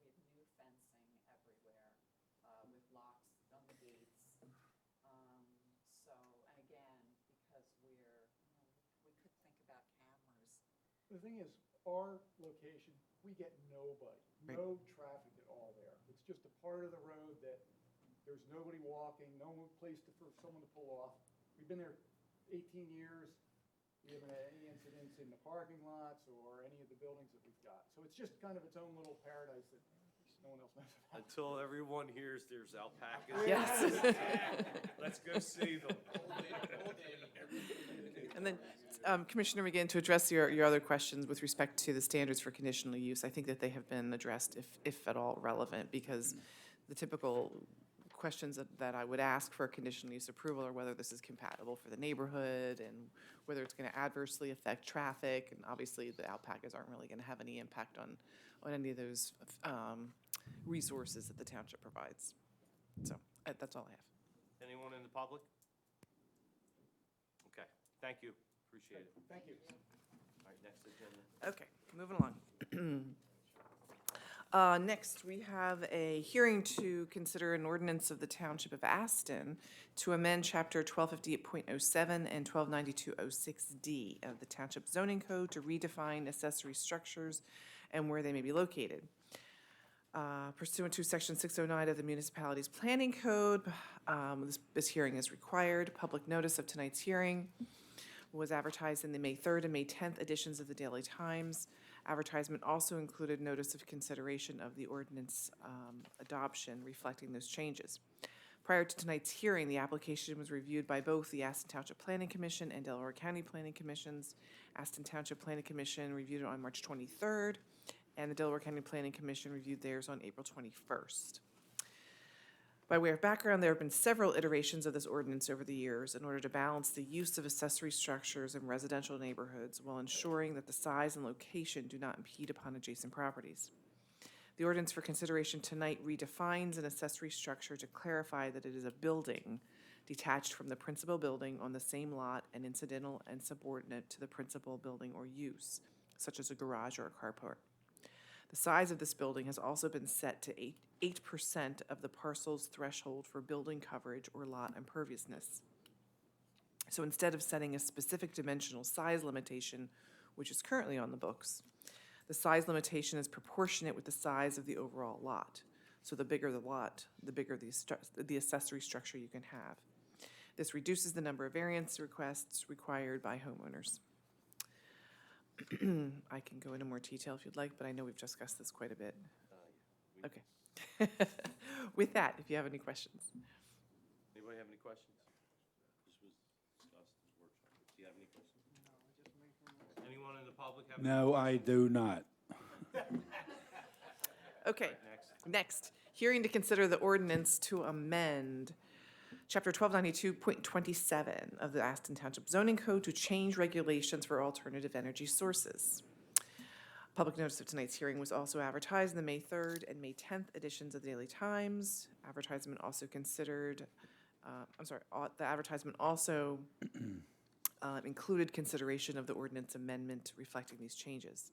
We have new fencing everywhere, with locks on the gates. So, and again, because we could think about cameras. The thing is, our location, we get nobody, Right. no traffic at all there. It's just a part of the road that there's nobody walking, no place for someone to pull off. We've been there 18 years, we haven't had any incidents in the parking lots or any of the buildings that we've got. So it's just kind of its own little paradise that no one else knows about. Until everyone hears there's alpacas. Yes. Let's go see them. And then, Commissioner McGinn, to address your other questions with respect to the standards for conditional use, I think that they have been addressed, if at all relevant, because the typical questions that I would ask for a conditional use approval are whether this is compatible for the neighborhood and whether it's going to adversely affect traffic. And obviously, the alpacas aren't really going to have any impact on any of those resources that the township provides. So that's all I have. Anyone in the public? Okay, thank you, appreciate it. Thank you. All right, next agenda. Okay, moving along. Next, we have a hearing to consider an ordinance of the Township of Aston to amend Chapter 1258.07 and 129206D of the Township Zoning Code to redefine accessory structures and where they may be located. Pursuant to Section 609 of the Municipalities Planning Code, this hearing is required. Public notice of tonight's hearing was advertised in the May 3rd and May 10th editions of the Daily Times. Advertisement also included notice of consideration of the ordinance adoption reflecting those changes. Prior to tonight's hearing, the application was reviewed by both the Aston Township Planning Commission and Delaware County Planning Commissions. Aston Township Planning Commission reviewed it on March 23rd, and the Delaware County Planning Commission reviewed theirs on April 21st. By way of background, there have been several iterations of this ordinance over the years in order to balance the use of accessory structures in residential neighborhoods while ensuring that the size and location do not impede upon adjacent properties. The ordinance for consideration tonight redefines an accessory structure to clarify that it is a building detached from the principal building on the same lot and incidental and subordinate to the principal building or use, such as a garage or a carport. The size of this building has also been set to 8% of the parcel's threshold for building coverage or lot imperviousness. So instead of setting a specific dimensional size limitation, which is currently on the books, the size limitation is proportionate with the size of the overall lot. So the bigger the lot, the bigger the accessory structure you can have. This reduces the number of variance requests required by homeowners. I can go into more detail if you'd like, but I know we've discussed this quite a bit. Okay. With that, if you have any questions. Anybody have any questions? This was discussed as a workshop. Do you have any questions? Anyone in the public have? No, I do not. Okay, next, hearing to consider the ordinance to amend Chapter 1292.27 of the Aston Township Zoning Code to change regulations for alternative energy sources. Public notice of tonight's hearing was also advertised in the May 3rd and May 10th editions of the Daily Times. Advertisement also considered, the advertisement also included consideration of the ordinance amendment reflecting these changes.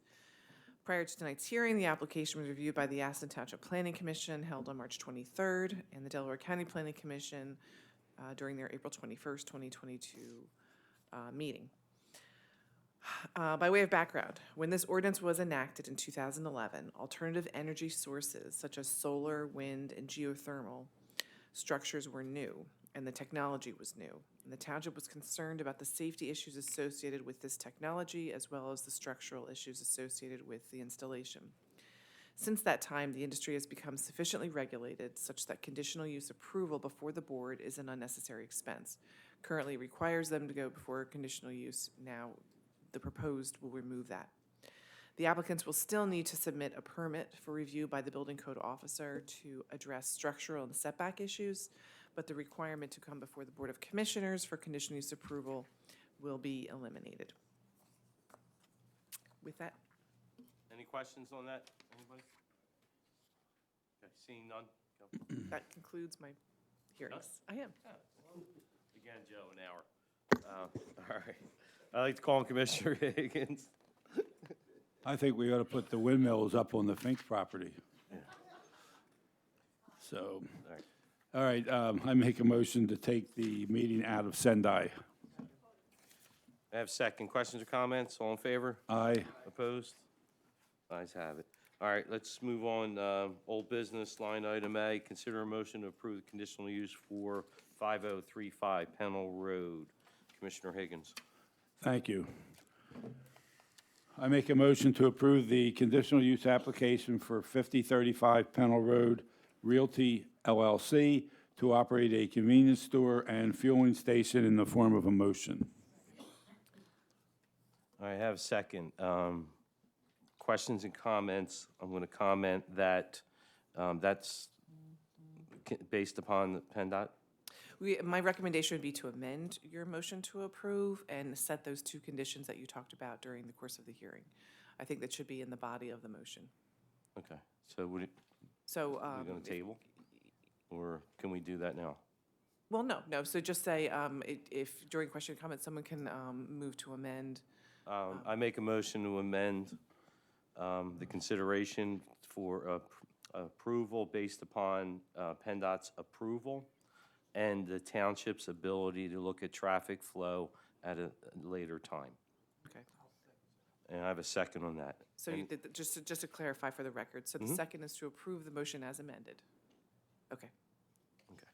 Prior to tonight's hearing, the application was reviewed by the Aston Township Planning Commission held on March 23rd and the Delaware County Planning Commission during their April 21st, 2022 meeting. By way of background, when this ordinance was enacted in 2011, alternative energy sources such as solar, wind, and geothermal structures were new, and the technology was new. And the township was concerned about the safety issues associated with this technology as well as the structural issues associated with the installation. Since that time, the industry has become sufficiently regulated such that conditional use approval before the board is an unnecessary expense. Currently requires them to go before conditional use. Now, the proposed will remove that. The applicants will still need to submit a permit for review by the building code officer to address structural and setback issues, but the requirement to come before the Board of Commissioners for conditional use approval will be eliminated. With that, Any questions on that? Anybody? Okay, seeing none? Go. that concludes my hearings. I am. Again, Joe, an hour. All right. I'd like to call on Commissioner Higgins. I think we ought to put the windmills up on the Fink property. So, all right, I make a motion to take the meeting out of Sendai. I have second. Questions or comments? All in favor? Aye. Opposed? Ayes have it. All right, let's move on. Old business, line item A, consider a motion to approve the conditional use for 5035 Pennell Road. Commissioner Higgins. Thank you. I make a motion to approve the conditional use application for 5035 Pennell Road Realty LLC to operate a convenience store and fueling station in the form of a motion. I have a second. Questions and comments. I'm going to comment that that's based upon the PennDOT. My recommendation would be to amend your motion to approve and set those two conditions that you talked about during the course of the hearing. I think that should be in the body of the motion. Okay, so would it, So, are we going to table? Or can we do that now? well, no, so just say, if during question and comment, someone can move to amend. I make a motion to amend the consideration for approval based upon PennDOT's approval and the township's ability to look at traffic flow at a later time. Okay. And I have a second on that. So you did, just to clarify for the record, so the second is to approve the motion as amended. Okay. Okay.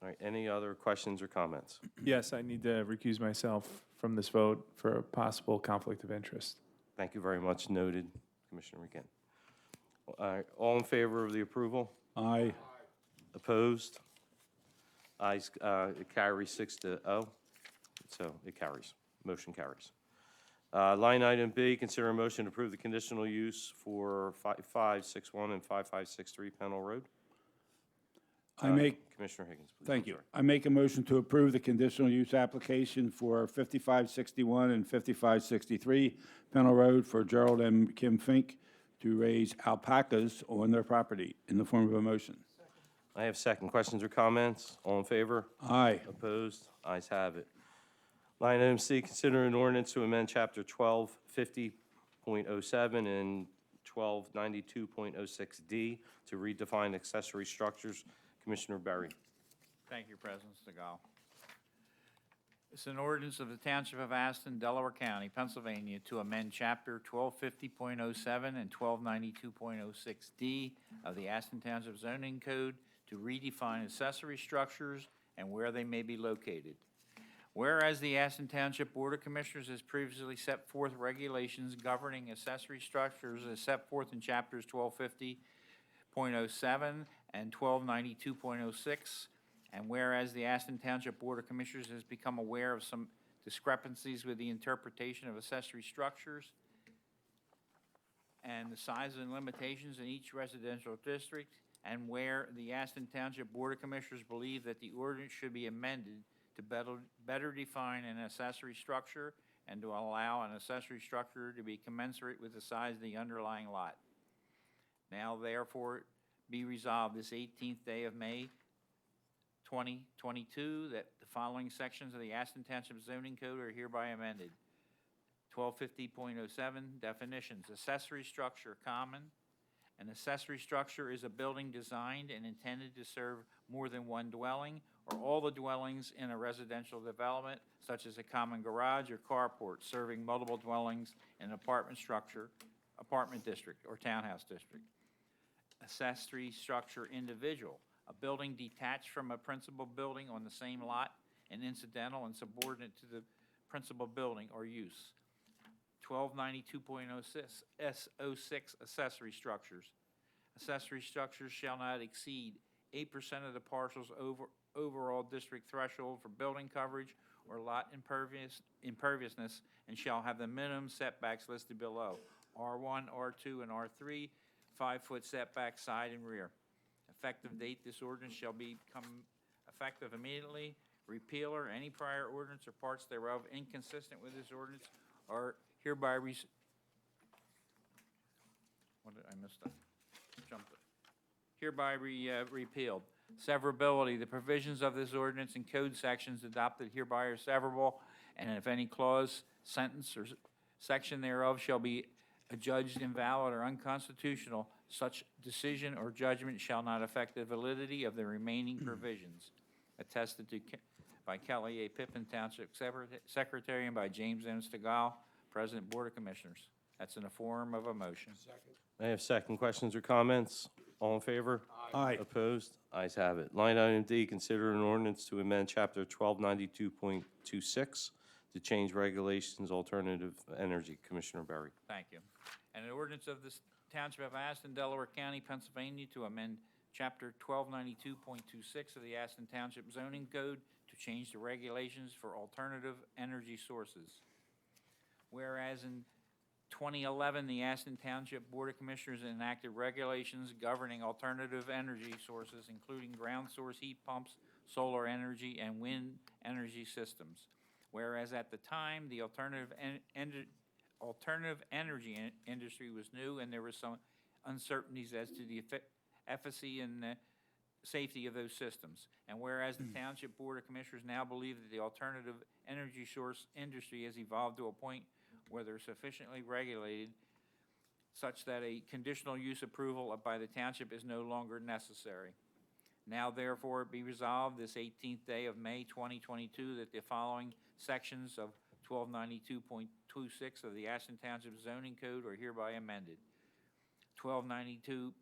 All right, any other questions or comments? Yes, I need to recuse myself from this vote for a possible conflict of interest. Thank you very much, noted, Commissioner McGinn. All right, all in favor of the approval? Aye. Opposed? Ayes, it carries 6-0, so it carries. Motion carries. Line item B, consider a motion to approve the conditional use for 5561 and 5563 Pennell Road. Commissioner Higgins, please. Thank I'm you. sorry. I make a motion to approve the conditional use application for 5561 and 5563 Pennell Road for Gerald M. Kim Fink to raise alpacas on their property in the form of a motion. I have second. Questions or comments? All in favor? Aye. Opposed? Ayes have it. Line item C, consider an ordinance to amend Chapter 1250.07 and 1292.06D to redefine accessory structures. Commissioner Berry. Thank you, President Stigall. It's an ordinance of the Township of Aston, Delaware County, Pennsylvania, to amend Chapter 1250.07 and 1292.06D of the Aston Township zoning code to redefine accessory structures and where they may be located. Whereas the Aston Township Board of Commissioners has previously set forth regulations governing accessory structures as set forth in Chapters 1250.07 and 1292.06, and whereas the Aston Township Board of Commissioners has become aware of some discrepancies with the interpretation of accessory structures and the sizes and limitations in each residential district, and where the Aston Township Board of Commissioners believe that the ordinance should be amended to better define an accessory structure and to allow an accessory structure to be commensurate with the size of the underlying lot. Now therefore be resolved this 18th day of May 2022 that the following sections of the Aston Township zoning code are hereby amended. 1250.07 definitions. Accessory structure common. An accessory structure is a building designed and intended to serve more than one dwelling or all the dwellings in a residential development, such as a common garage or carport serving multiple dwellings in an apartment district, or townhouse district. Accessory structure individual, a building detached from a principal building on the same lot and incidental and subordinate to the principal building or use. 1292.06 accessory structures. Accessory structures shall not exceed 8% of the parcel's overall district threshold for building coverage or lot imperviousness and shall have the minimum setbacks listed below. R1, R2, and R3, 5-foot setback side and rear. Effective date, this ordinance shall become effective immediately. Repeal or any prior ordinance or parts thereof inconsistent with this ordinance are hereby what did I miss that? Jumped it. Hereby repealed. Severability. The provisions of this ordinance and code sections adopted hereby are severable, and if any clause, sentence, or section thereof shall be adjudged invalid or unconstitutional, such decision or judgment shall not affect the validity of the remaining provisions. Attested to by Kelly A. Pippin, Township Secretary, and by James M. Stigall, President, Board of Commissioners. That's in the form of a motion. I have second. Questions or comments? All in favor? Aye. Opposed? Ayes have it. Line item D, consider an ordinance to amend Chapter 1292.26 to change regulations alternative energy. Commissioner Berry. Thank you. And an ordinance of this Township of Aston, Delaware County, Pennsylvania, to amend Chapter 1292.26 of the Aston Township zoning code to change the regulations for alternative energy sources. Whereas in 2011, the Aston Township Board of Commissioners enacted regulations governing alternative energy sources, including ground source heat pumps, solar energy, and wind energy systems. Whereas at the time, the alternative energy industry was new, and there were some uncertainties as to the efficacy and safety of those systems. And whereas the Township Board of Commissioners now believe that the alternative energy source industry has evolved to a point where they're sufficiently regulated such that a conditional use approval by the township is no longer necessary. Now therefore be resolved this 18th day of May 2022 that the following sections of 1292.26 of the Aston Township zoning code are hereby amended. 1292.26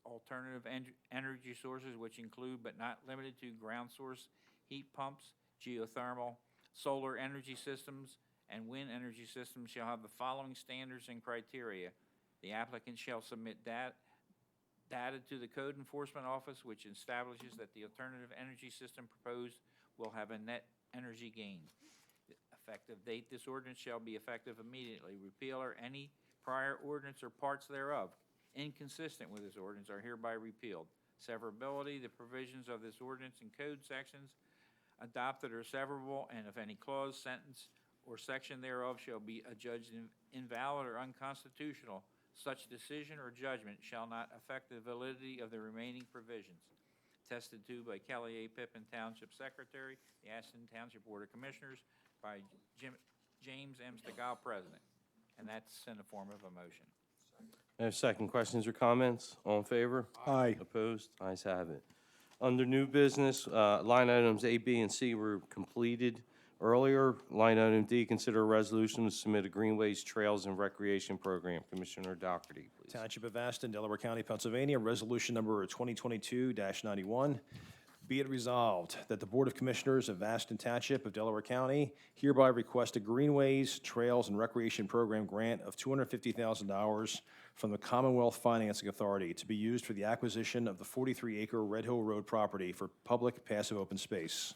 alternative energy sources, which include but not limited to ground source heat pumps, geothermal, solar energy systems, and wind energy systems shall have the following standards and criteria. The applicant shall submit data to the Code Enforcement Office, which establishes that the alternative energy system proposed will have a net energy gain. Effective date, this ordinance shall be effective immediately. Repeal or any prior ordinance or parts thereof inconsistent with this ordinance are hereby repealed. Severability, the provisions of this ordinance and code sections adopted are severable, and if any clause, sentence, or section thereof shall be adjudged invalid or unconstitutional, such decision or judgment shall not affect the validity of the remaining provisions. Attested to by Kelly A. Pippin, Township Secretary, the Aston Township Board of Commissioners, by James M. Stegall, President. And that's in the form of a motion. I have second. Questions or comments? All in favor? Aye. Opposed? Ayes have it. Under new business, line items A, B, and C were completed earlier. Line item D, consider a resolution to submit a Greenways, Trails, and Recreation Program. Commissioner Dougherty, please. Township of Aston, Delaware County, Pennsylvania, resolution number 2022-91. Be it resolved that the Board of Commissioners of Aston Township of Delaware County hereby request a Greenways, Trails, and Recreation Program grant of $250,000 from the Commonwealth Financing Authority to be used for the acquisition of the 43-acre Red Hill Road property for public passive open space.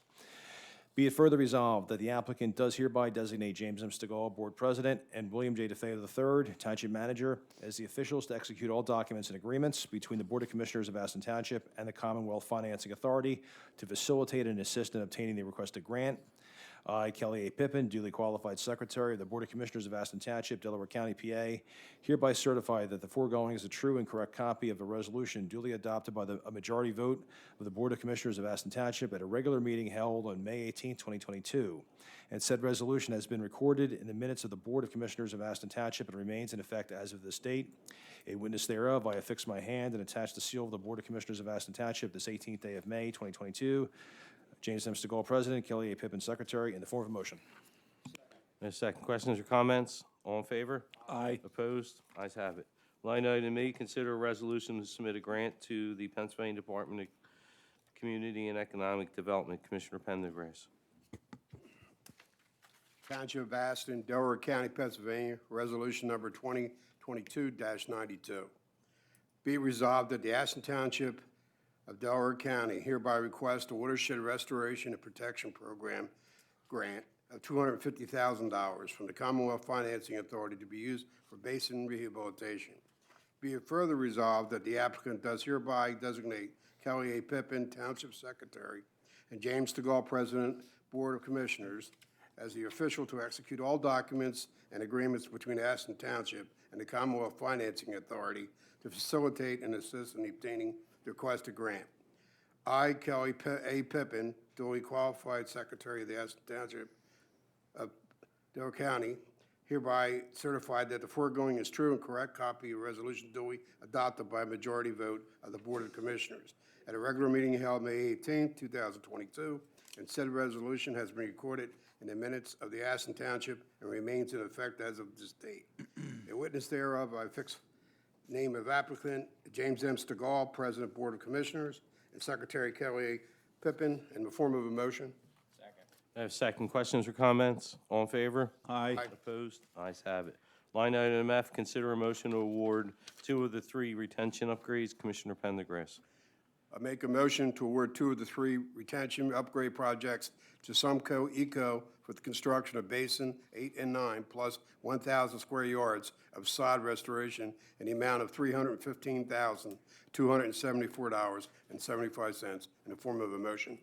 Be it further resolved that the applicant does hereby designate James M. Stegall, Board President, and William J. DeFeo III, Township Manager, as the officials to execute all documents and agreements between the Board of Commissioners of Aston Township and the Commonwealth Financing Authority to facilitate and assist in obtaining the requested grant. I, Kelly A. Pippin, duly qualified Secretary of the Board of Commissioners of Aston Township, Delaware County, PA, hereby certify that the foregoing is a true and correct copy of the resolution duly adopted by a majority vote of the Board of Commissioners of Aston Township at a regular meeting held on May 18, 2022. And said resolution has been recorded in the minutes of the Board of Commissioners of Aston Township and remains in effect as of this date. A witness thereof, I affix my hand and attach the seal of the Board of Commissioners of Aston Township this 18th day of May, 2022. James M. Stegall, President, Kelly A. Pippin, Secretary, in the form of a motion. A second. Questions or comments? All in favor? Aye. Opposed? Ayes have it. Line item E, consider a resolution to submit a grant to the Pennsylvania Department of Community and Economic Development. Commissioner Pendergrass. Township of Aston, Delaware County, Pennsylvania, resolution number 2022-92. Be resolved that the Aston Township of Delaware County hereby request a watershed restoration and protection program grant of $250,000 from the Commonwealth Financing Authority to be used for basin rehabilitation. Be it further resolved that the applicant does hereby designate Kelly A. Pippin, Township Secretary, and James Stegall, President, Board of Commissioners, as the official to execute all documents and agreements between Aston Township and the Commonwealth Financing Authority to facilitate and assist in obtaining the requested grant. I, Kelly A. Pippin, duly qualified Secretary of the Aston Township of Delaware County, hereby certified that the foregoing is true and correct copy of resolution duly adopted by a majority vote of the Board of Commissioners at a regular meeting held May 18, 2022, and said resolution has been recorded in the minutes of the Aston Township and remains in effect as of this date. A witness thereof, I affix Name of applicant, James M. Stegall, President, Board of Commissioners, and Secretary Kelly A. Pippin, in the form of a motion. I have second. Questions or comments? All in favor? Aye. Opposed? Ayes have it. Line item F, consider a motion to award 2 of the 3 retention upgrades. Commissioner Pendergrass. I make a motion to award 2 of the 3 retention upgrade projects to Sumco Eco for the construction of Basin 8 and 9 plus 1,000 square yards of sod restoration in the amount of $315,274.75 in the form of a motion.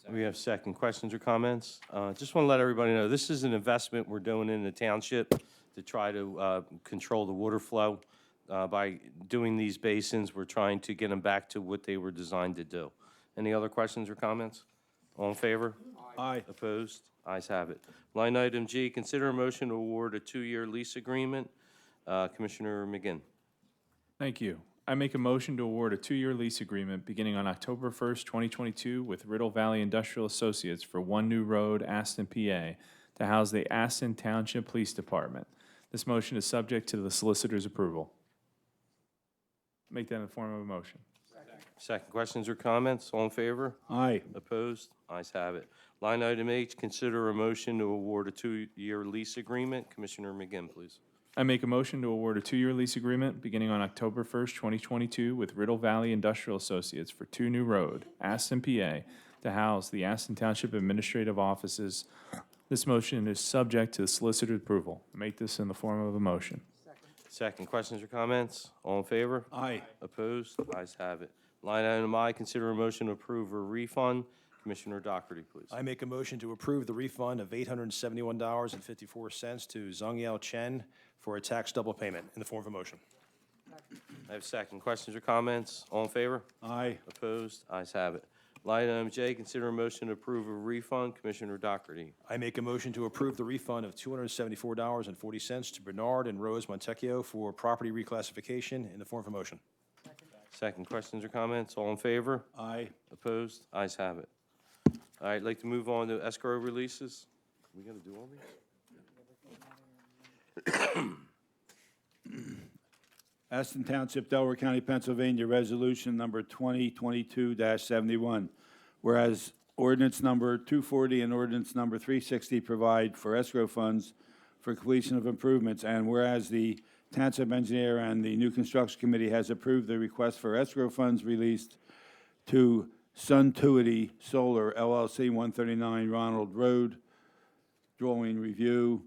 We have second. Questions or comments? Just want to let everybody know, this is an investment we're doing in the township to try to control the water flow. By doing these basins, we're trying to get them back to what they were designed to do. Any other questions or comments? All in favor? Aye. Opposed? Ayes have it. Line item G, consider a motion to award a 2-year lease agreement. Commissioner McGinn. Thank you. I make a motion to award a 2-year lease agreement beginning on October 1st, 2022 with Riddle Valley Industrial Associates for One New Road, Aston, PA, to house the Aston Township Police Department. This motion is subject to the solicitor's approval. Make that in the form of a motion. Second. Questions or comments? All in favor? Aye. Opposed? Ayes have it. Line item H, consider a motion to award a 2-year lease agreement. Commissioner McGinn, please. I make a motion to award a 2-year lease agreement beginning on October 1st, 2022 with Riddle Valley Industrial Associates for 2 New Road, Aston, PA, to house the Aston Township Administrative Offices. This motion is subject to the solicitor's approval. Make this in the form of a motion. Second. Questions or comments? All in favor? Aye. Opposed? Ayes have it. Line item I, consider a motion to approve a refund. Commissioner Doherty, please. I make a motion to approve the refund of $871.54 to Zhongyao Chen for a tax double payment in the form of a motion. I have second. Questions or comments? All in favor? Aye. Opposed? Ayes have it. Line item J, consider a motion to approve a refund. Commissioner Doherty. I make a motion to approve the refund of $274.40 to Bernard and Rose Montecchio for property reclassification in the form of a motion. Second. Questions or comments? All in favor? Aye. Opposed? Ayes have it. All right, I'd like to move on to escrow releases. We got to do all these? Aston Township, Delaware County, Pennsylvania, Resolution Number 2022-71. Whereas ordinance number 240 and ordinance number 360 provide for escrow funds for completion of improvements, and whereas the Township Engineer and the New Construction Committee has approved the request for escrow funds released to Suntuity Solar LLC, 139 Ronald Road, drawing review,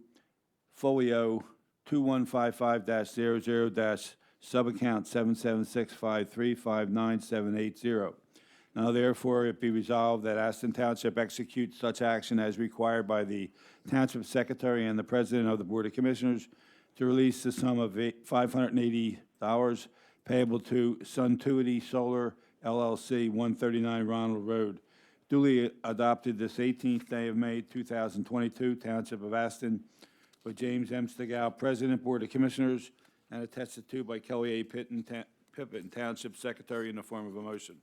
folio 2155-00- subaccount 77653597880. Now therefore it be resolved that Aston Township execute such action as required by the Township Secretary and the President of the Board of Commissioners to release the sum of $580 payable to Suntuity Solar LLC, 139 Ronald Road, duly adopted this 18th day of May, 2022, Township of Aston, with James M. Stegall, President, Board of Commissioners, and attested to by Kelly A. Pippin, Township Secretary, in the form of a motion.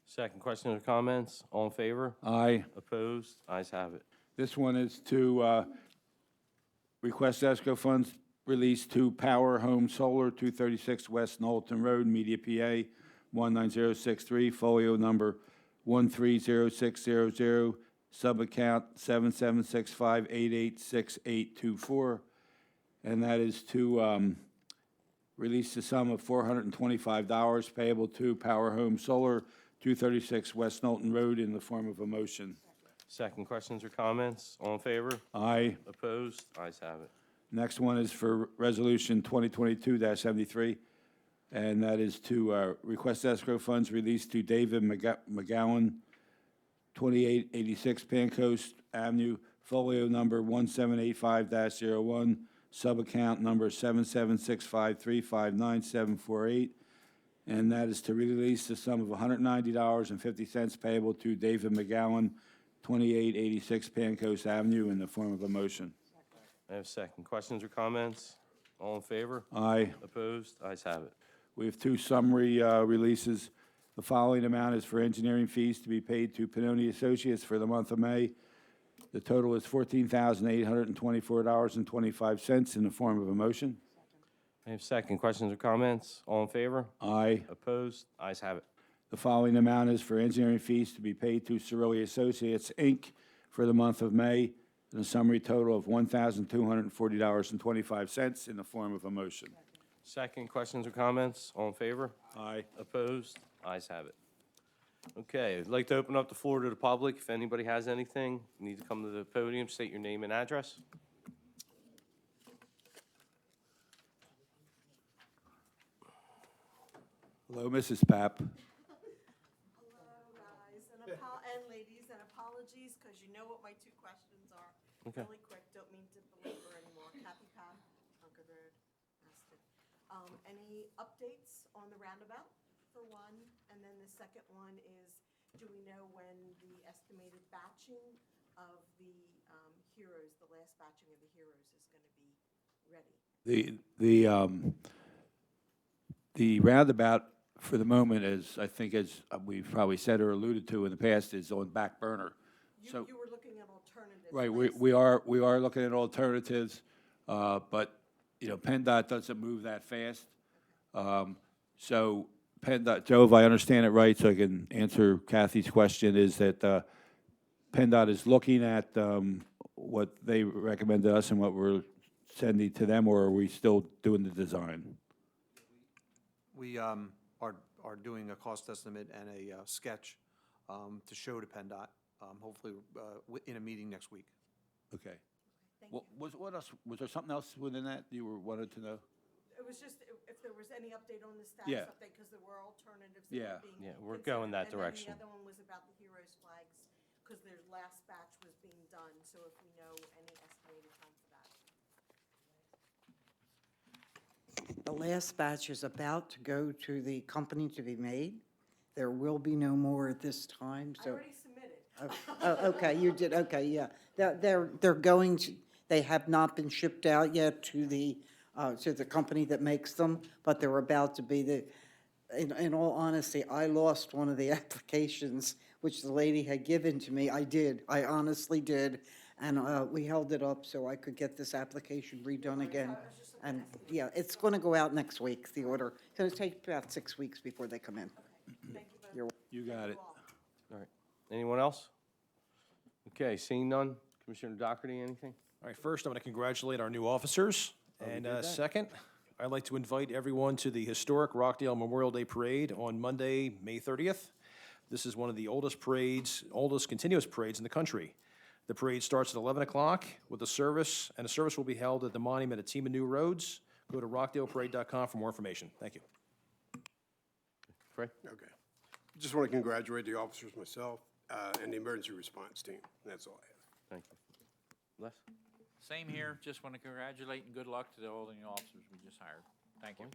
Second. Questions or comments? All in favor? Aye. Opposed? Ayes have it. This one is to request escrow funds released to Power Home Solar, 236 West Knowlton Road, Media, PA, 19063, folio number 130600, subaccount 7765886824, and that is to release the sum of $425 payable to Power Home Solar, 236 West Knowlton Road, in the form of a motion. Second. Questions or comments? All in favor? Aye. Opposed? Ayes have it. Next one is for Resolution 2022-73, and that is to request escrow funds released to David McGowan, 2886 Pancoast Avenue, folio number 1785-01, subaccount number 7765359748, and that is to release the sum of $190.50 payable to David McGowan, 2886 Pancoast Avenue, in the form of a motion. I have second. Questions or comments? All in favor? Aye. Opposed? Ayes have it. We have 2 summary releases. The following amount is for engineering fees to be paid to Pinoni Associates for the month of May. The total is $14,824.25 in the form of a motion. I have second. Questions or comments? All in favor? Aye. Opposed? Ayes have it. The following amount is for engineering fees to be paid to Cirilli Associates, Inc. for the month of May, in a summary total of $1,240.25 in the form of a motion. Second. Questions or comments? All in favor? Aye. Opposed? Ayes have it. Okay, I'd like to open up the floor to the public. If anybody has anything, you need to come to the podium, state your name and address. Hello, Mrs. Papp. Hello, guys, and ladies, and apologies, because you know what my two questions are. Okay. Really quick, don't mean to belabor anymore. Kathy Pam, Concord Road, Aston. Any updates on the roundabout, for one? And then the second one is, do we know when the estimated batching of the heroes, the last batching of the heroes is going to be ready? The roundabout, for the moment, is, I think, as we've probably said or alluded to in the past, is on back burner. So, You were looking at alternatives. right, last we are looking at alternatives, but, you know, PennDOT doesn't move that fast. So PennDOT, Joe, if I understand it right, so I can answer Kathy's question, is that PennDOT is looking at what they recommended us and what we're sending to them, or are we still doing the design? We are doing a cost estimate and a sketch to show to PennDOT, hopefully in a meeting next week. Okay. Thank you. What else, was there something else within that you wanted to know? It was just if there was any update on the status Yeah. update, because there were alternatives that Yeah. were being Yeah, we're considered. going that And direction. then the other one was about the heroes flags, because their last batch was being done, so if we know any estimated time for that. The last batch is about to go to the company to be made. There will be no more at this time, I so. already submitted. Oh, okay, you did, okay, yeah. They're going to, they have not been shipped out yet to the company that makes them, but they're about to be in all honesty, I lost one of the applications which the lady had given to me. I honestly did, and we held it up so I could get this application redone again. And, yeah, it's gonna go out next week, the order. It's gonna take about 6 weeks before they come in. Thank you both. You're You got it. All right. Anyone else? Okay, seeing none. Commissioner Doherty, anything? All right, first, I'm going to congratulate our new officers. And second, I'd like to invite everyone to the historic Rockdale Memorial Day Parade on Monday, May 30th. This is one of the oldest continuous parades in the country. The parade starts at 11 o'clock with a service, and a service will be held at the monument at Team of New Roads. Go to rockdaleparade.com for more information. Thank you. Fred? Okay. Just want to congratulate the officers myself and the emergency response team. That's all I have. Thank you. Les? Same here, just want to congratulate and good luck to all the new officers we just hired. Thank you.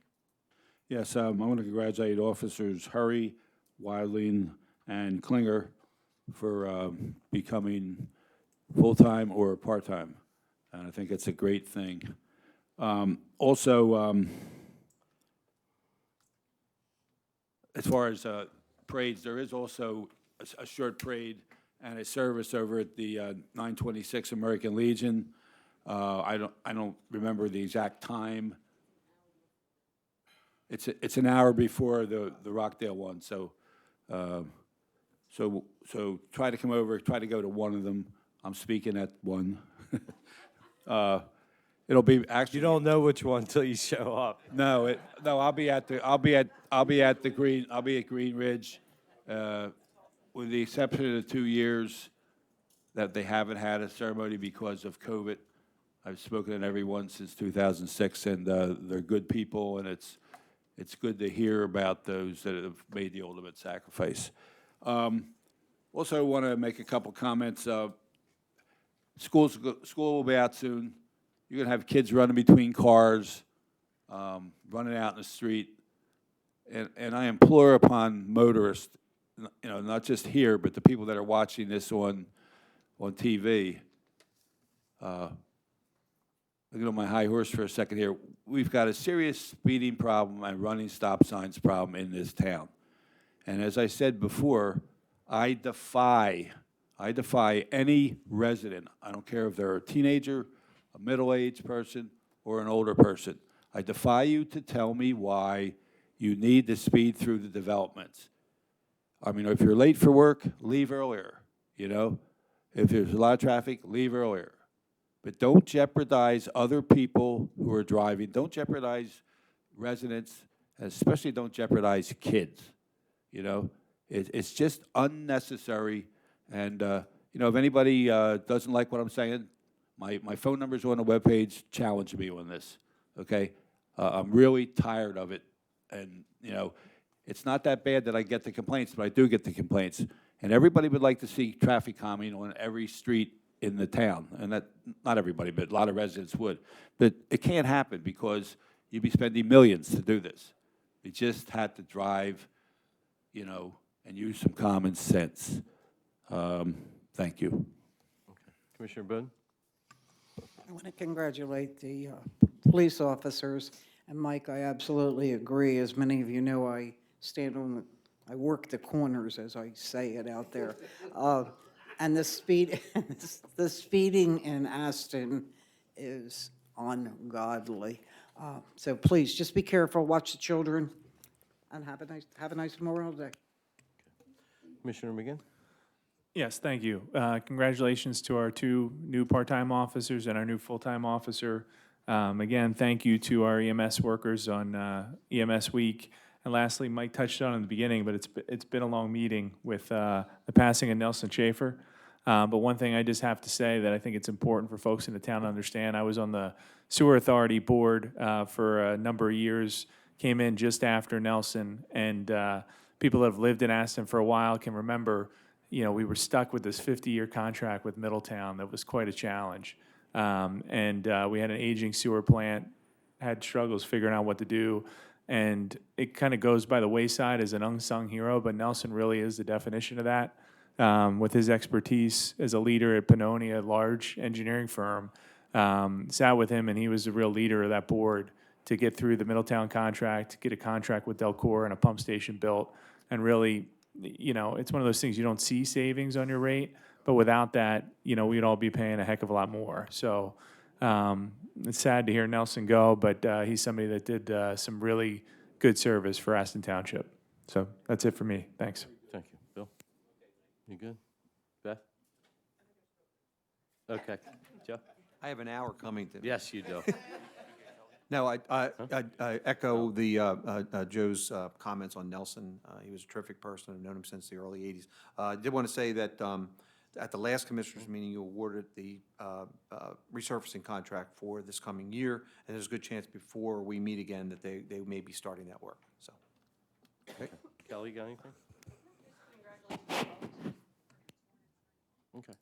Yes, I want to congratulate Officers Hurry, Wilding, and Klinger for becoming full-time or part-time. And I think it's a great thing. Also, as far as parades, there is also a short parade and a service over at the 926 American Legion. I don't remember the exact time. It's an hour before the Rockdale one, so try to come over, try to go to one of them. I'm speaking at one. It'll be actually. You don't know which one until you show up. No, I'll be at Green Ridge, with the exception of the 2 years that they haven't had a ceremony because of COVID. I've spoken to everyone since 2006, and they're good people, and it's good to hear about those that have made the ultimate sacrifice. Also, want to make a couple comments. School will be out soon. You're going to have kids running between cars, running out in the street, and I implore upon motorists, not just here, but the people that are watching this on TV. Looking on my high horse for a second here. We've got a serious speeding problem and running stop signs problem in this town. And as I said before, I defy any resident, I don't care if they're a teenager, a middle-aged person, or an older person. I defy you to tell me why you need to speed through the developments. I mean, if you're late for work, leave earlier, you know? If there's a lot of traffic, leave earlier. But don't jeopardize other people who are driving. Don't jeopardize residents, and especially don't jeopardize kids, you know? It's just unnecessary. And, you know, if anybody doesn't like what I'm saying, my phone number's on the webpage. Challenge me on this, okay? I'm really tired of it. And, you know, it's not that bad that I get the complaints, but I do get the complaints. And everybody would like to see traffic calming on every street in the town. And that, not everybody, but a lot of residents would. But it can't happen because you'd be spending millions to do this. You just had to drive, you know, and use some common sense. Thank you. Commissioner Boone? I want to congratulate the police officers. And Mike, I absolutely agree. As many of you know, I work the corners, as I say it out there. And the speeding in Aston is ungodly. So please, just be careful, watch the children, and have a nice Memorial Day. Commissioner McGinn? Yes, thank you. Congratulations to our 2 new part-time officers and our new full-time officer. Again, thank you to our EMS workers on EMS Week. And lastly, Mike touched on it in the beginning, but it's been a long meeting with the passing of Nelson Schaefer. But one thing I just have to say that I think it's important for folks in the town to understand, I was on the Sewer Authority Board for a number of years, came in just after Nelson, and people that have lived in Aston for a while can remember, you know, we were stuck with this 50-year contract with Middletown that was quite a challenge. And we had an aging sewer plant, had struggles figuring out what to do, and it kind of goes by the wayside as an unsung hero, but Nelson really is the definition of that. With his expertise as a leader at Pannonia, a large engineering firm, sat with him, and he was the real leader of that board to get through the Middletown contract, get a contract with Delcor and a pump station built, and really, you know, it's one of those things you don't see savings on your rate, but without that, you know, we'd all be paying a heck of a lot more. So it's sad to hear Nelson go, but he's somebody that did some really good service for Aston Township. So that's it for me. Thanks. Thank you. Bill? You good? Beth? Okay. Joe? I have an hour coming to. Yes, you do. No, I echo the Joe's comments on Nelson. He was a terrific person. I've known him since the early 80s. I did want to say that at the last commissioners meeting, you awarded the resurfacing contract for this coming year, and there's a good chance before we meet again that they may be starting that work. So, okay. Kelly, got anything? Okay.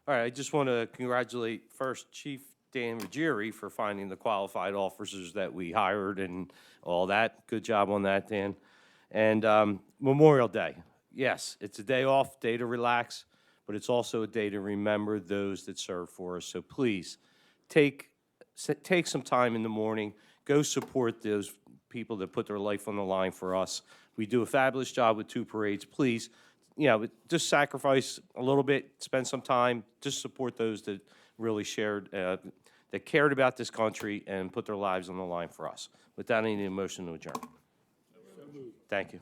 All right, I just want to congratulate first Chief Dan Ruggieri for finding the qualified officers that we hired and all that. Good job on that, Dan. And Memorial Day. Yes, it's a day off, day to relax, but it's also a day to remember those that serve for us. So please, take some time in the morning. Go support those people that put their life on the line for us. We do a fabulous job with 2 parades. Please, you know, just sacrifice a little bit, spend some time, just support those that really shared, that cared about this country and put their lives on the line for us. With that, I need a motion to adjourn. Thank you.